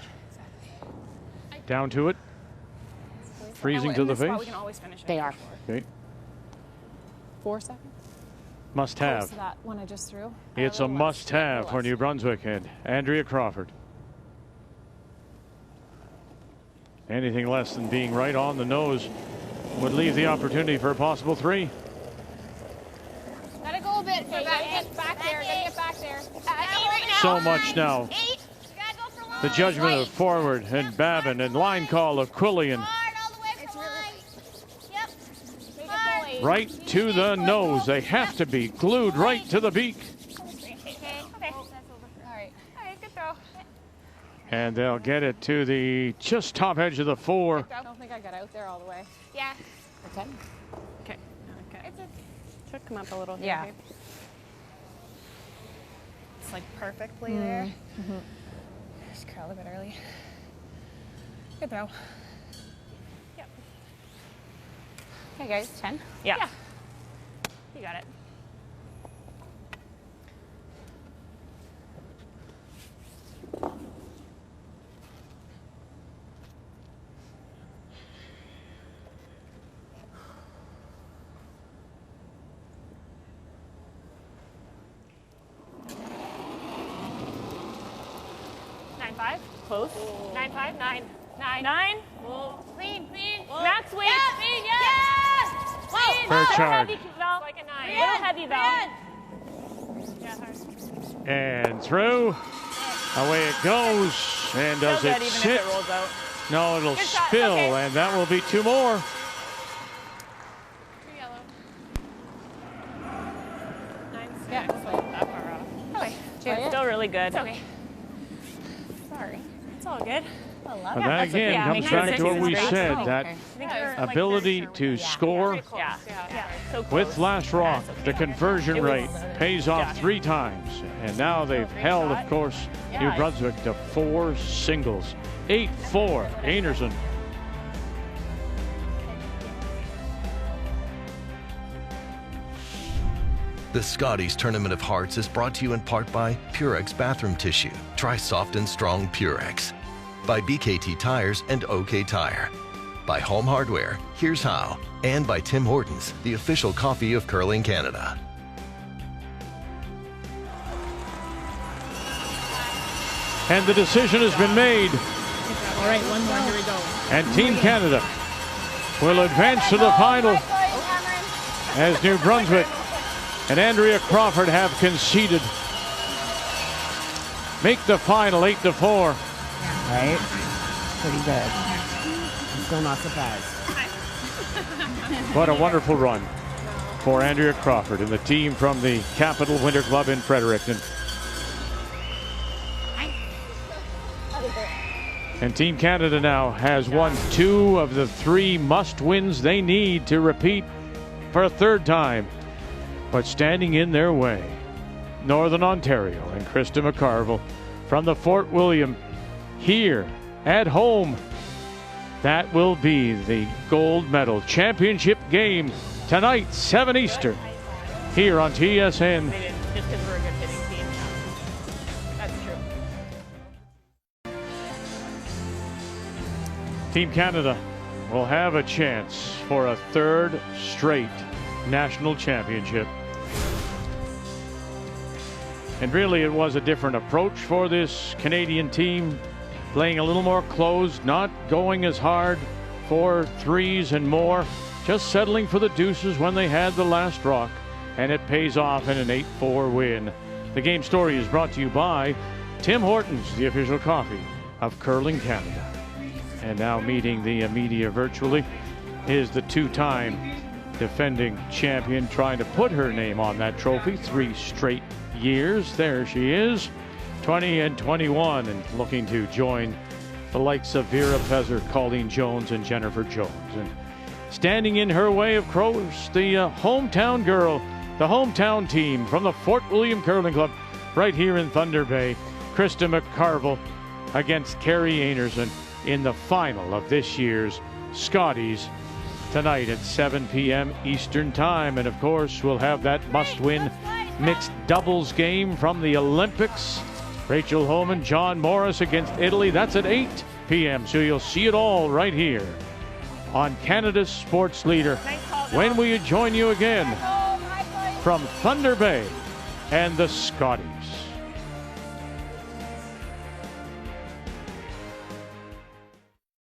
Down to it. Freezing to the face. We can always finish it. They are. Okay. 4 seconds. Must Close have. to that one I just threw. It's a must have for New Brunswick and Andrea Crawford. Anything less than being right on the nose would leave the opportunity for a possible 3. Let it go a bit. Get back there. Get back there. 8 right now. So much now. 8. The judgment of Forward and Babin and line call of Quillian. Right to the nose. They have to be glued right to the beak. Okay. All right, good throw. And they'll get it to the just top edge of the 4. I don't think I got out there all the way. Yeah. For 10? Okay. Should come up a little here. Yeah. Babe. It's perfectly there. Just curl a bit early. Good throw. Yep. Okay, guys, 10? Yeah. You got it. Close. 9-5, 9. 9. Clean. Max weight. Clean, yes! Clean. Burchard. Like a 9. Little heavy though. Yeah, hard. And through. Away it goes. And does Still it good, even sit? if it rolls out. No, it'll Good shot. spill, Okay. and that will be 2 more. 2 yellow. 9, 6. Yeah, it's That far off. Okay. It's still really good. It's okay. Sorry. It's all good. But that again comes back to what we said, that ability to score Yeah. So close. with last rock, the conversion rate pays off 3 times. And now they've held, of course, New Brunswick to 4 singles. 8-4, Einarson. The Scotties Tournament of Hearts is brought to you in part by Purex Bathroom Tissue. Try soft and strong Purex. By BKT Tires and OK Tire. By Home Hardware, Here's How. And by Tim Hortons, the official coffee of Curling Canada. And the decision has been made. All right, one more, here we go. And Team Canada will advance to the final as New Brunswick and Andrea Crawford have conceded. Make the final 8-4. Right? Pretty good. I'm still not surprised. What a wonderful run for Andrea Crawford and the team from the Capital Winter Club in Fredericton. And Team Canada now has won 2 of the 3 must-wins they need to repeat for a 3rd time. But standing in their way, Northern Ontario and Krista McCarville from the Fort William here at home. That will be the gold medal championship game tonight, 7 Eastern, here on TSN. Just because we're a good hitting team. That's true. Team Canada will have a chance for a 3rd straight national championship. And really it was a different approach for this Canadian team, playing a little more closed, not going as hard for threes and more, just settling for the deuces when they had the last rock, and it pays off in an 8-4 win. The game story is brought to you by Tim Hortons, the official coffee of Curling Canada. And now meeting the media virtually is the 2-time defending champion, trying to put her name on that trophy 3 straight years. There she is, 20 and 21, and looking to join the likes of Vera Pezer, Colleen Jones, and Jennifer Jones. And standing in her way, of course, the hometown girl, the hometown team from the Fort William Curling Club right here in Thunder Bay, Krista McCarville against Carrie Einarson in the final of this year's Scotties tonight at 7 p.m. Eastern Time. And of course, we'll have that must-win mixed doubles game from the Olympics. Rachel Homan, John Morris against Italy. That's at 8 p.m. So you'll see it all right here on Canada's Sports Leader when we join you again from Thunder Bay and the Scotties.